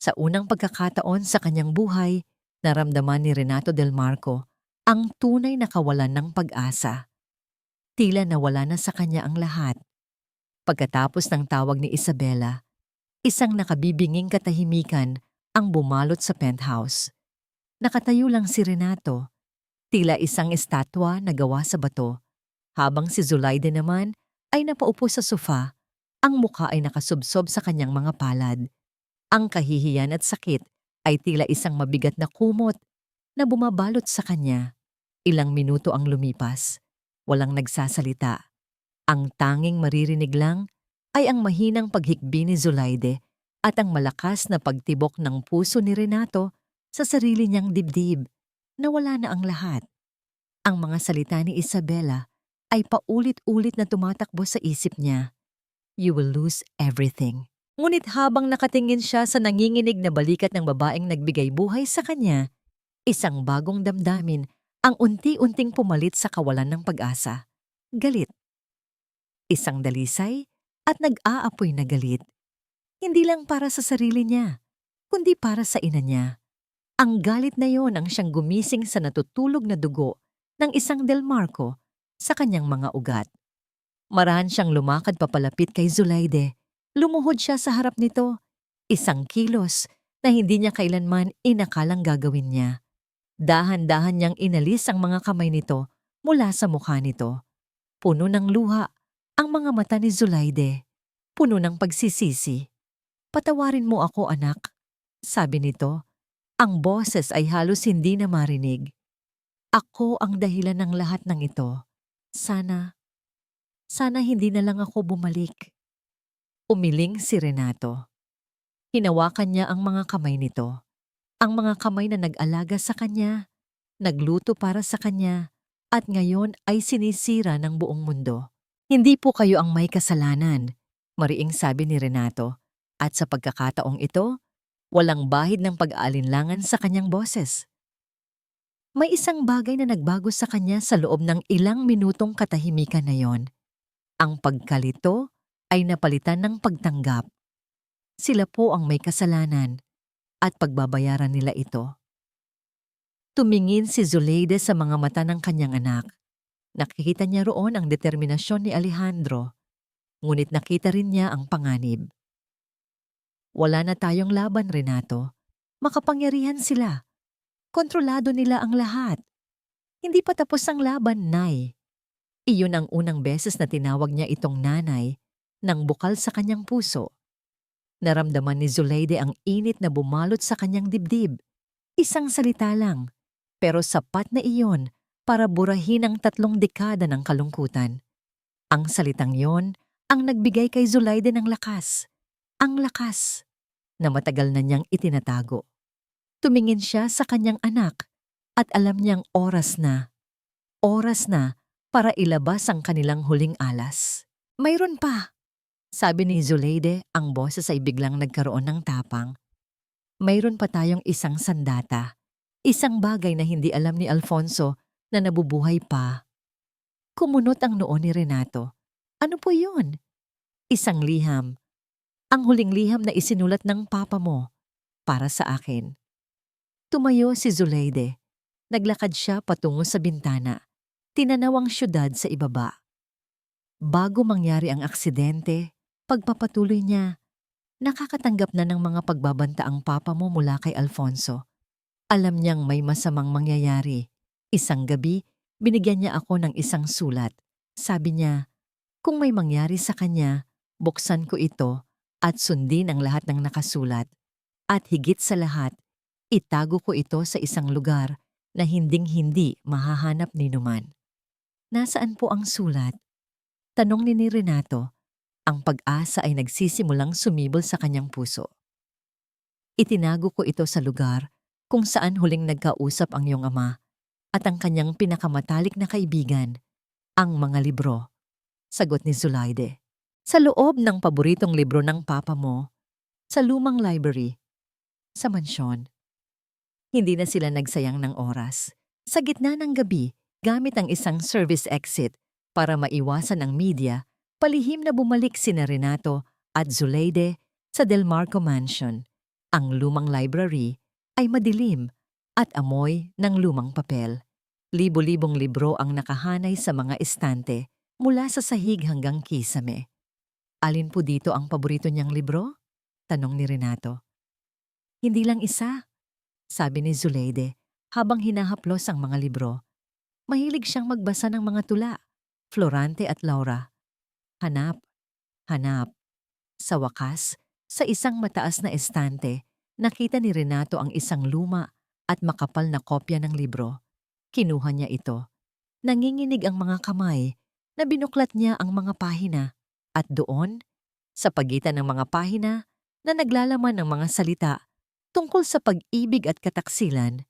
Sa unang pagkakataon sa kanyang buhay, naramdaman ni Renato Del Marco ang tunay na kawalan ng pag-asa. Tila nawala na sa kanya ang lahat. Pagkatapos ng tawag ni Isabela, isang nakabibinging katahimikan ang bumalot sa penthouse. Nakatayo lang si Renato, tila isang estatwa na gawa sa bato, habang si Zuleide naman ay napaupo sa sofa, ang mukha ay nakasubsob sa kanyang mga palad. Ang kahihiyan at sakit ay tila isang mabigat na kumot na bumabalot sa kanya. Ilang minuto ang lumipas, walang nagsasalita. Ang tanging maririnig lang ay ang mahinang paghikbi ni Zuleide at ang malakas na pagtibok ng puso ni Renato sa sarili niyang dibdib. Nawala na ang lahat. Ang mga salita ni Isabela ay paulit-ulit na tumatakbo sa isip niya. You will lose everything. Ngunit habang nakatingin siya sa nanginginig na balikat ng babaeng nagbigay buhay sa kanya, isang bagong damdamin ang unti-unting pumalit sa kawalan ng pag-asa. Galit. Isang dalisay at nag-aapoy na galit. Hindi lang para sa sarili niya, kundi para sa ina niya. Ang galit na yon ang siyang gumising sa natutulog na dugo ng isang Del Marco sa kanyang mga ugat. Marahan siyang lumakad papalapit kay Zuleide. Lumuhod siya sa harap nito. Isang kilos na hindi niya kailanman inakalang gagawin niya. Dahan-dahan niyang inalis ang mga kamay nito mula sa mukha nito. Puno ng luha ang mga mata ni Zuleide. Puno ng pagsisisi. "Patawarin mo ako, anak," sabi nito. Ang boses ay halos hindi na marinig. "Ako ang dahilan ng lahat ng ito. Sana hindi na lang ako bumalik." Umiling si Renato. Hinawakan niya ang mga kamay nito. Ang mga kamay na nag-alaga sa kanya, nagluto para sa kanya, at ngayon ay sinisira ng buong mundo. "Hindi po kayo ang may kasalanan," mariing sabi ni Renato. At sa pagkakataong ito, walang bahid ng pag-aalinlangan sa kanyang boses. May isang bagay na nagbago sa kanya sa loob ng ilang minutong katahimikan na yon. Ang pagkalito ay napalitan ng pagtanggap. Sila po ang may kasalanan at pagbabayaran nila ito. Tumingin si Zuleide sa mga mata ng kanyang anak. Nakikita niya roon ang determinasyon ni Alejandro, ngunit nakita rin niya ang panganib. Wala na tayong laban, Renato. Makapangyarihan sila. Kontrolado nila ang lahat. Hindi pa tapos ang laban, Nay. Iyon ang unang beses na tinawag niya itong nanay nang bukal sa kanyang puso. Naramdaman ni Zuleide ang init na bumalot sa kanyang dibdib. Isang salita lang, pero sapat na iyon para burahin ang 3 dekada ng kalungkutan. Ang salitang yon ang nagbigay kay Zuleide ng lakas. Ang lakas na matagal na niyang itinatago. Tumingin siya sa kanyang anak at alam niyang oras na para ilabas ang kanilang huling alas. Mayroon pa, sabi ni Zuleide, ang boses ay biglang nagkaroon ng tapang. Mayroon pa tayong isang sandata, isang bagay na hindi alam ni Alfonso na nabubuhay pa. Kumunot ang noo ni Renato. Ano po yun? Isang liham. Ang huling liham na isinulat ng papa mo para sa akin. Tumayo si Zuleide. Naglakad siya patungo sa bintana. Tinanaw ang syudad sa ibaba. Bago mangyari ang aksidente, pagpapatuloy niya, nakakatanggap na ng mga pagbabanta ang papa mo mula kay Alfonso. Alam niyang may masamang mangyayari. Isang gabi, binigyan niya ako ng isang sulat. Sabi niya, kung may mangyari sa kanya, buksan ko ito at sundin ang lahat ng nakasulat. At higit sa lahat, itago ko ito sa isang lugar na hinding-hindi mahahanap ni numan. Nasaan po ang sulat? Tanong ni Renato. Ang pag-asa ay nagsisimulang sumibol sa kanyang puso. Itinago ko ito sa lugar kung saan huling nagkausap ang iyong ama at ang kanyang pinakamatalik na kaibigan, ang mga libro. Sagot ni Zuleide. Sa loob ng paboritong libro ng papa mo, sa lumang library, sa mansyon. Hindi na sila nagsayang ng oras. Sa gitna ng gabi, gamit ang isang service exit para maiwasan ang media, palihim na bumalik sina Renato at Zuleide sa Del Marco Mansion. Ang lumang library ay madilim at amoy ng lumang papel. Libo-libong libro ang nakahanay sa mga estante mula sa sahig hanggang kisame. Alin po dito ang paborito niyang libro? Tanong ni Renato. Hindi lang isa, sabi ni Zuleide habang hinahaplos ang mga libro. Mahilig siyang magbasa ng mga tula, Florante at Laura. Hanap, hanap. Sa wakas, sa isang mataas na estante, nakita ni Renato ang isang luma at makapal na kopya ng libro. Kinuha niya ito. Nanginginig ang mga kamay na binuklat niya ang mga pahina at doon, sa pagitan ng mga pahina na naglalaman ng mga salita tungkol sa pag-ibig at kataksilan,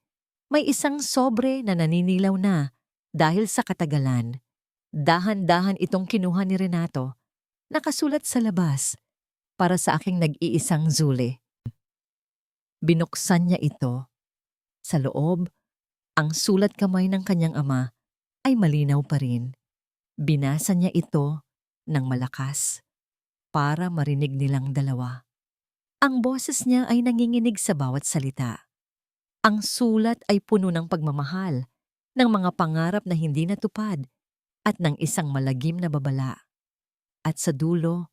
may isang sobre na naninilaw na dahil sa katagalan. Dahan-dahan itong kinuha ni Renato. Nakasulat sa labas, para sa aking nag-iisang Zule. Binuksan niya ito. Sa loob, ang sulat kamay ng kanyang ama ay malinaw pa rin. Binasa niya ito ng malakas para marinig nilang dalawa. Ang boses niya ay nanginginig sa bawat salita. Ang sulat ay puno ng pagmamahal, ng mga pangarap na hindi natupad, at ng isang malagim na babala. At sa dulo,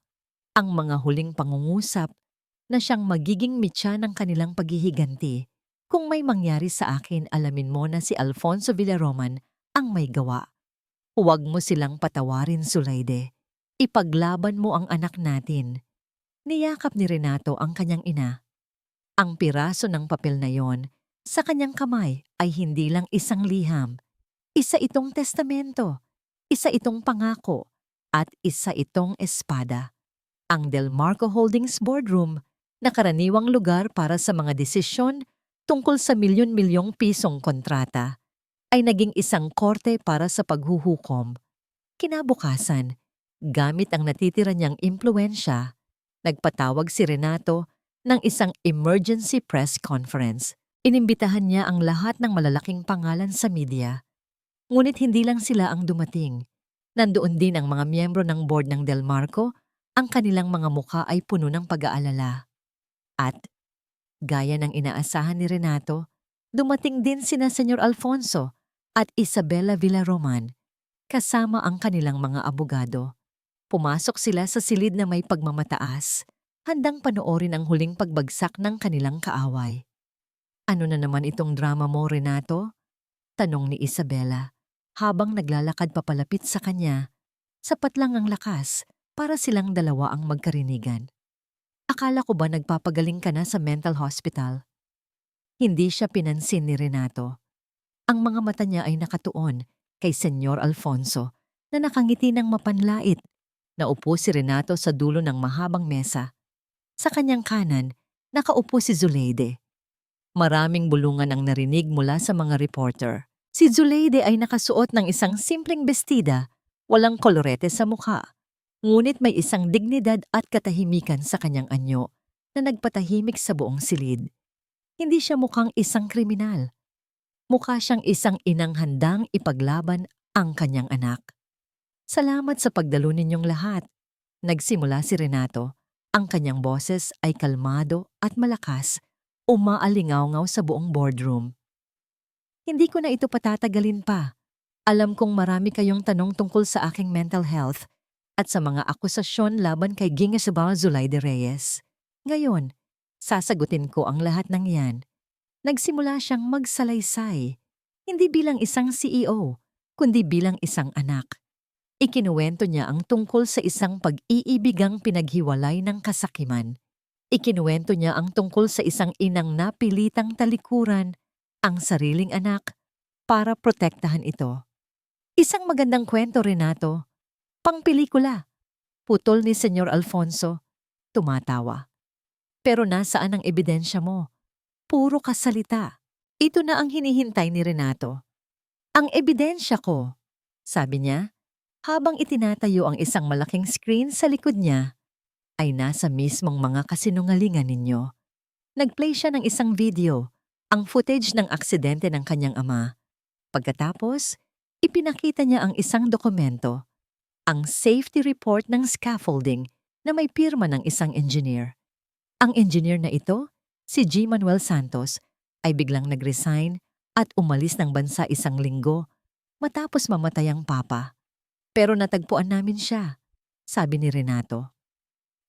ang mga huling pangungusap na siyang magiging mitya ng kanilang paghihiganti. Kung may mangyari sa akin, alamin mo na si Alfonso Villaroman ang may gawa. Huwag mo silang patawarin, Zuleide. Ipaglaban mo ang anak natin. Niyakap ni Renato ang kanyang ina. Ang piraso ng papel na yon sa kanyang kamay ay hindi lang isang liham. Isa itong testamento, isa itong pangako, at isa itong espada. Ang Del Marco Holdings Boardroom na karaniwang lugar para sa mga desisyon tungkol sa milyon-milyong pisong kontrata ay naging isang korte para sa paghuhukom. Kinabukasan, gamit ang natitira niyang impluwensya, nagpatawag si Renato ng isang emergency press conference. Inimbitahan niya ang lahat ng malalaking pangalan sa media. Ngunit hindi lang sila ang dumating. Nandoon din ang mga miyembro ng board ng Del Marco, ang kanilang mga mukha ay puno ng pag-aalala. At, gaya ng inaasahan ni Renato, dumating din sina Senyor Alfonso at Isabela Villaroman, kasama ang kanilang mga abogado. Pumasok sila sa silid na may pagmamataas, handang panoorin ang huling pagbagsak ng kanilang kaaway. "Ano na naman itong drama mo, Renato?" tanong ni Isabela, habang naglalakad papalapit sa kanya. Sapat lang ang lakas para silang dalawa ang magkarinigan. "Akala ko ba nagpapagaling ka na sa mental hospital?" Hindi siya pinansin ni Renato. Ang mga mata niya ay nakatuon kay Senyor Alfonso na nakangiti ng mapanlait. Naupo si Renato sa dulo ng mahabang mesa. Sa kanyang kanan, nakaupo si Zuleide. Maraming bulungan ang narinig mula sa mga reporter. Si Zuleide ay nakasuot ng isang simpleng bestida, walang kolorete sa mukha. Ngunit may isang dignidad at katahimikan sa kanyang anyo na nagpatahimik sa buong silid. Hindi siya mukhang isang kriminal. Mukha siyang isang inang handang ipaglaban ang kanyang anak. "Salamat sa pagdalo ninyong lahat." Nagsimula si Renato. Ang kanyang boses ay kalmado at malakas, umaalingaw-ngaw sa buong boardroom. "Hindi ko na ito patatagalin pa. Alam kong marami kayong tanong tungkol sa aking mental health at sa mga akusasyon laban kay Gingasabal Zuleide Reyes. Ngayon, sasagutin ko ang lahat ng iyan." Nagsimula siyang magsalaysay, hindi bilang isang CEO, kundi bilang isang anak. Ikinuwento niya ang tungkol sa isang pag-iibigang pinaghiwalay ng kasakiman. Ikinuwento niya ang tungkol sa isang inang napilitang talikuran ang sariling anak para protektahan ito. "Isang magandang kwento, Renato. Pangpelikula." Putol ni Senyor Alfonso, tumatawa. "Pero nasaan ang ebidensya mo? Puro kasalita." Ito na ang hinihintay ni Renato. "Ang ebidensya ko," sabi niya, habang itinatayo ang isang malaking screen sa likod niya, "ay nasa mismong mga kasinungalingan ninyo." Nagplay siya ng isang video, ang footage ng aksidente ng kanyang ama. Pagkatapos, ipinakita niya ang isang dokumento, ang safety report ng scaffolding na may pirma ng isang engineer. Ang engineer na ito, si G. Manuel Santos, ay biglang nag-resign at umalis ng bansa 1 linggo matapos mamatay ang papa. "Pero natagpuan namin siya," sabi ni Renato.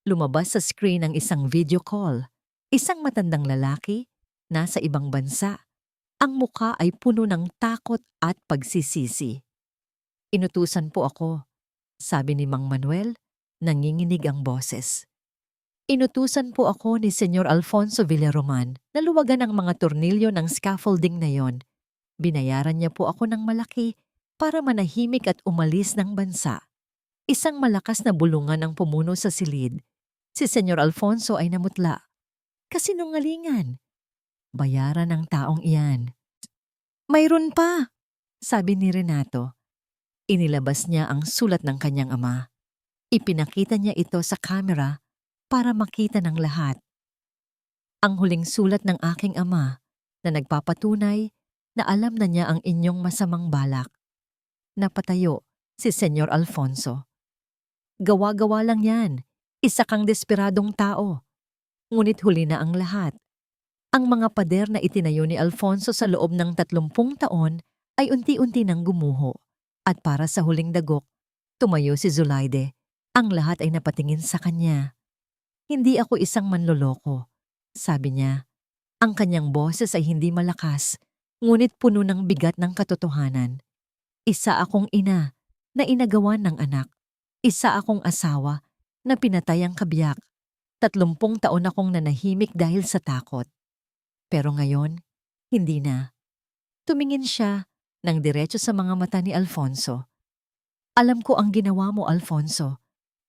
Lumabas sa screen ang isang video call. Isang matandang lalaki, nasa ibang bansa. Ang mukha ay puno ng takot at pagsisisi. "Inutusan po ako," sabi ni Mang Manuel, nanginginig ang boses. "Inutusan po ako ni Senyor Alfonso Villaroman na luwagan ang mga tornilyo ng scaffolding na yon. Binayaran niya po ako ng malaki para manahimik at umalis ng bansa." Isang malakas na bulungan ang pumuno sa silid. Si Senyor Alfonso ay namutla. "Kasinungalingan. Bayaran ng taong iyan." "Mayroon pa," sabi ni Renato. Inilabas niya ang sulat ng kanyang ama. Ipinakita niya ito sa kamera para makita ng lahat. "Ang huling sulat ng aking ama na nagpapatunay na alam na niya ang inyong masamang balak." Napatayo si Senyor Alfonso. "Gawa-gawa lang yan. Isa kang desperadong tao." Ngunit huli na ang lahat. Ang mga pader na itinayo ni Alfonso sa loob ng 30 taon ay unti-unti nang gumuho. At para sa huling dagok, tumayo si Zuleide. Ang lahat ay napatingin sa kanya. "Hindi ako isang manloloko," sabi niya. Ang kanyang boses ay hindi malakas, ngunit puno ng bigat ng katotohanan. "Isa akong ina na inagawan ng anak. Isa akong asawa na pinatay ang kabiyak. 30 taon akong nanahimik dahil sa takot. Pero ngayon, hindi na." Tumingin siya ng diretso sa mga mata ni Alfonso. "Alam ko ang ginawa mo, Alfonso.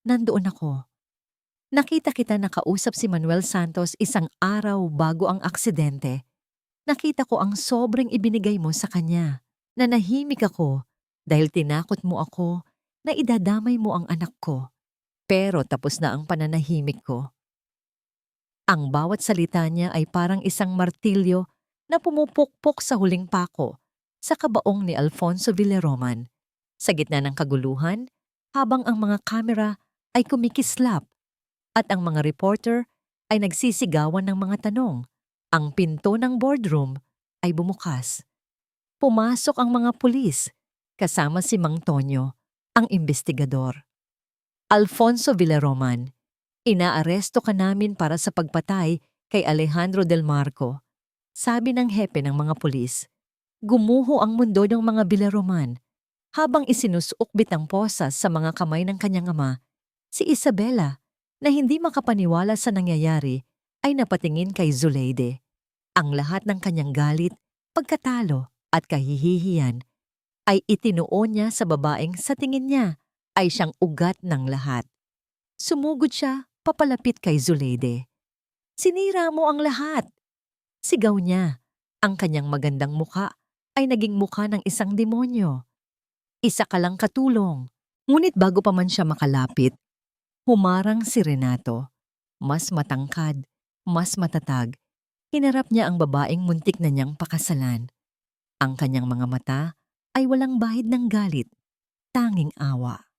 Nandoon ako. Nakita kita nakausap si Manuel Santos 1 araw bago ang aksidente. Nakita ko ang sobrang ibinigay mo sa kanya. Nanahimik ako dahil tinakot mo ako na idadamay mo ang anak ko. Pero tapos na ang pananahimik ko." Ang bawat salita niya ay parang isang martilyo na pumupukpok sa huling pako sa kabaong ni Alfonso Villaroman. Sa gitna ng kaguluhan, habang ang mga kamera ay kumikislap at ang mga reporter ay nagsisigawan ng mga tanong, ang pinto ng boardroom ay bumukas. Pumasok ang mga pulis. kasama si Mang Tonyo, ang imbestigador. Alfonso Villaroman, inaaresto ka namin para sa pagpatay kay Alejandro Del Marco. Sabi ng hepe ng mga pulis. Gumuho ang mundo ng mga Villaroman habang isinusukbit ang posas sa mga kamay ng kanyang ama. Si Isabela, na hindi makapaniwala sa nangyayari, ay napatingin kay Zuleide. Ang lahat ng kanyang galit, pagkatalo at kahihihiyan ay itinuon niya sa babaeng sa tingin niya ay siyang ugat ng lahat. Sumugod siya papalapit kay Zuleide. Sinira mo ang lahat! Sigaw niya. Ang kanyang magandang muka ay naging mukha ng isang demonyo. Isa ka lang katulong. Ngunit bago pa man siya makalapit, humarang si Renato. Mas matangkad, mas matatag. Hinarap niya ang babaeng muntik na niyang pakasalan. Ang kanyang mga mata ay walang bahid ng galit, tanging awa.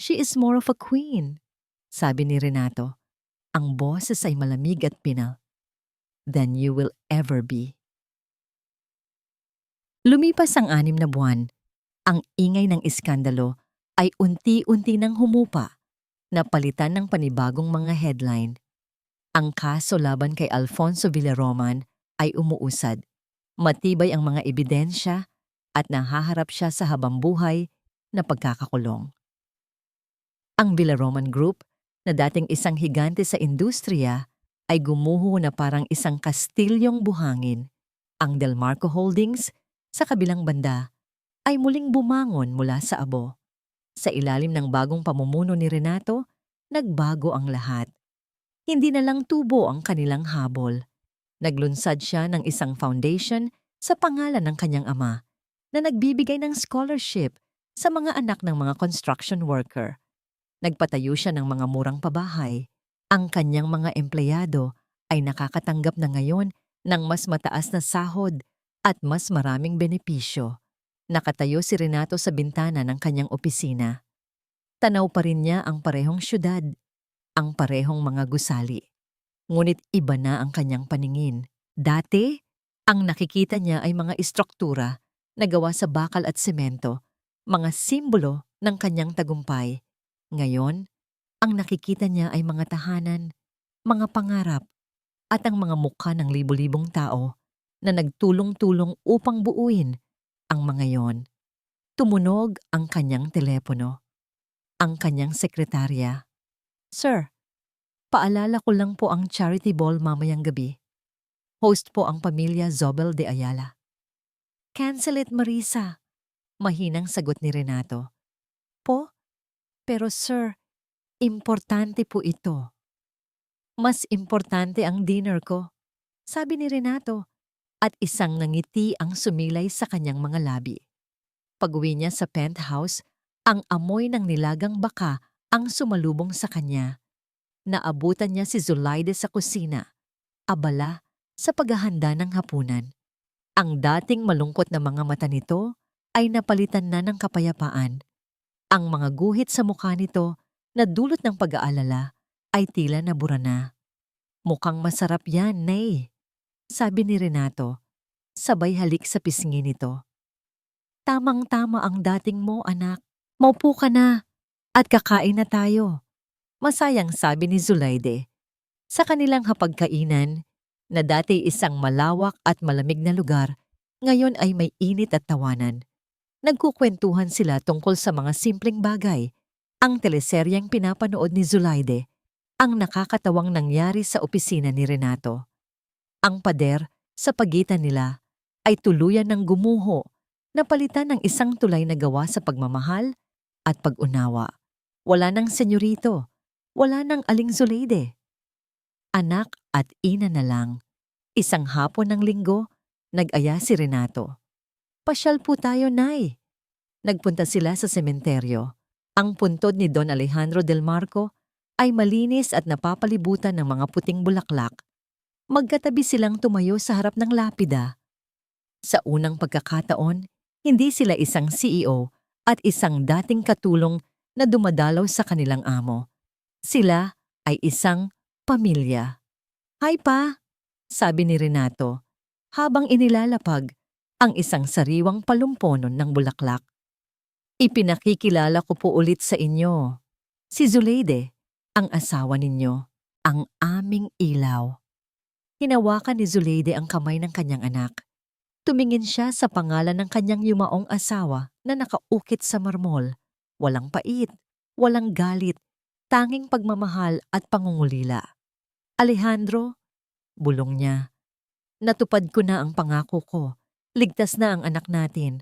She is more of a queen, sabi ni Renato. Ang boses ay malamig at pinal. Than you will ever be. Lumipas ang 6 na buwan. Ang ingay ng iskandalo ay unti-unti nang humupa, napalitan ng panibagong mga headline. Ang kaso laban kay Alfonso Villaroman ay umuusad. Matibay ang mga ebidensya at nahaharap siya sa habambuhay na pagkakakulong. Ang Villaroman Group, na dating isang higante sa industriya, ay gumuho na parang isang kastilyong buhangin. Ang Del Marco Holdings, sa kabilang banda, ay muling bumangon mula sa abo. Sa ilalim ng bagong pamumuno ni Renato, nagbago ang lahat. Hindi na lang tubo ang kanilang habol. Naglunsad siya ng isang foundation sa pangalan ng kanyang ama na nagbibigay ng scholarship sa mga anak ng mga construction worker. Nagpatayo siya ng mga murang pabahay. Ang kanyang mga empleyado ay nakakatanggap na ngayon ng mas mataas na sahod at mas maraming benepisyo. Nakatayo si Renato sa bintana ng kanyang opisina. Tanaw pa rin niya ang parehong syudad, ang parehong mga gusali. Ngunit iba na ang kanyang paningin. Dati, ang nakikita niya ay mga istruktura na gawa sa bakal at semento, mga simbolo ng kanyang tagumpay. Ngayon, ang nakikita niya ay mga tahanan, mga pangarap, at ang mga mukha ng libu-libong tao na nagtulong-tulong upang buuin ang mga yon. Tumunog ang kanyang telepono. Ang kanyang sekretarya. Sir, paalala ko lang po ang charity ball mamayang gabi. Host po ang pamilya Zobel de Ayala. Cancel it, Marisa. Mahinang sagot ni Renato. Po? Pero sir, importante po ito. Mas importante ang dinner ko, sabi ni Renato, at isang ngiti ang sumilay sa kanyang mga labi. Pag-uwi niya sa penthouse, ang amoy ng nilagang baka ang sumalubong sa kanya. Naabutan niya si Zuleide sa kusina, abala sa paghahanda ng hapunan. Ang dating malungkot na mga mata nito ay napalitan na ng kapayapaan. Ang mga guhit sa mukha nito na dulot ng pag-aalala ay tila nabura na. Mukhang masarap yan, Nay, sabi ni Renato, sabay halik sa pisngi nito. Tamang-tama ang dating mo, anak. Maupo ka na at kakain na tayo. Masayang sabi ni Zuleide. Sa kanilang hapagkainan, na dati isang malawak at malamig na lugar, ngayon ay may init at tawanan. Nagkukwentuhan sila tungkol sa mga simpleng bagay. Ang teleseryeng pinapanood ni Zuleide, ang nakakatawang nangyari sa opisina ni Renato. Ang pader sa pagitan nila ay tuluyan ng gumuho, napalitan ng isang tulay na gawa sa pagmamahal at pag-unawa. Wala nang senyorito, wala nang aling Zuleide. Anak at ina na lang. Isang hapon ng linggo, nag-aya si Renato. Pasyal po tayo, Nay. Nagpunta sila sa sementeryo. Ang puntod ni Don Alejandro Del Marco ay malinis at napapalibutan ng mga puting bulaklak. Magkatabi silang tumayo sa harap ng lapida. Sa unang pagkakataon, hindi sila isang CEO at isang dating katulong na dumadalaw sa kanilang amo. Sila ay isang pamilya. Hi pa, sabi ni Renato, habang inilalapag ang isang sariwang palumponon ng bulaklak. Ipinakikilala ko po ulit sa inyo, si Zuleide, ang asawa ninyo, ang aming ilaw. Hinawakan ni Zuleide ang kamay ng kanyang anak. Tumingin siya sa pangalan ng kanyang yumaong asawa na nakaukit sa marmol. Walang pait, walang galit, tanging pagmamahal at pangungulila. Alejandro, bulong niya, natupad ko na ang pangako ko. Ligtas na ang anak natin.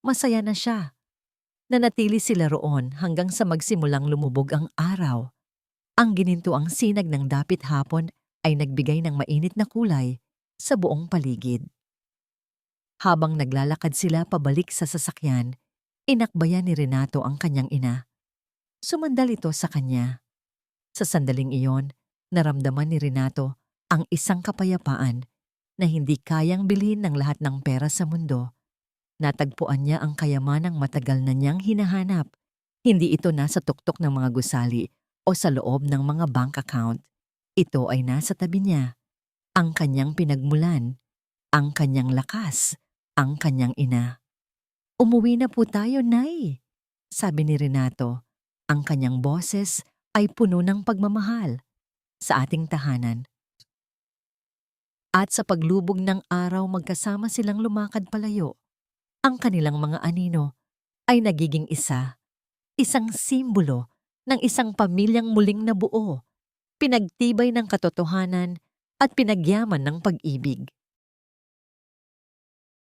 Masaya na siya. Nanatili sila roon hanggang sa magsimulang lumubog ang araw. Ang ginintuang sinag ng dapit hapon ay nagbigay ng mainit na kulay sa buong paligid. Habang naglalakad sila pabalik sa sasakyan, inakbayan ni Renato ang kanyang ina. Sumandal ito sa kanya. Sa sandaling iyon, naramdaman ni Renato ang isang kapayapaan na hindi kayang bilhin ng lahat ng pera sa mundo. Natagpuan niya ang kayamanang matagal na niyang hinahanap. Hindi ito nasa tuktok ng mga gusali o sa loob ng mga bank account. Ito ay nasa tabi niya. Ang kanyang pinagmulan, ang kanyang lakas, ang kanyang ina. Umuwi na po tayo, Nay, sabi ni Renato. Ang kanyang boses ay puno ng pagmamahal sa ating tahanan. At sa paglubog ng araw magkasama silang lumakad palayo. Ang kanilang mga anino ay nagiging isa, isang simbolo ng isang pamilyang muling nabuo, pinagtibay ng katotohanan at pinagyaman ng pag-ibig.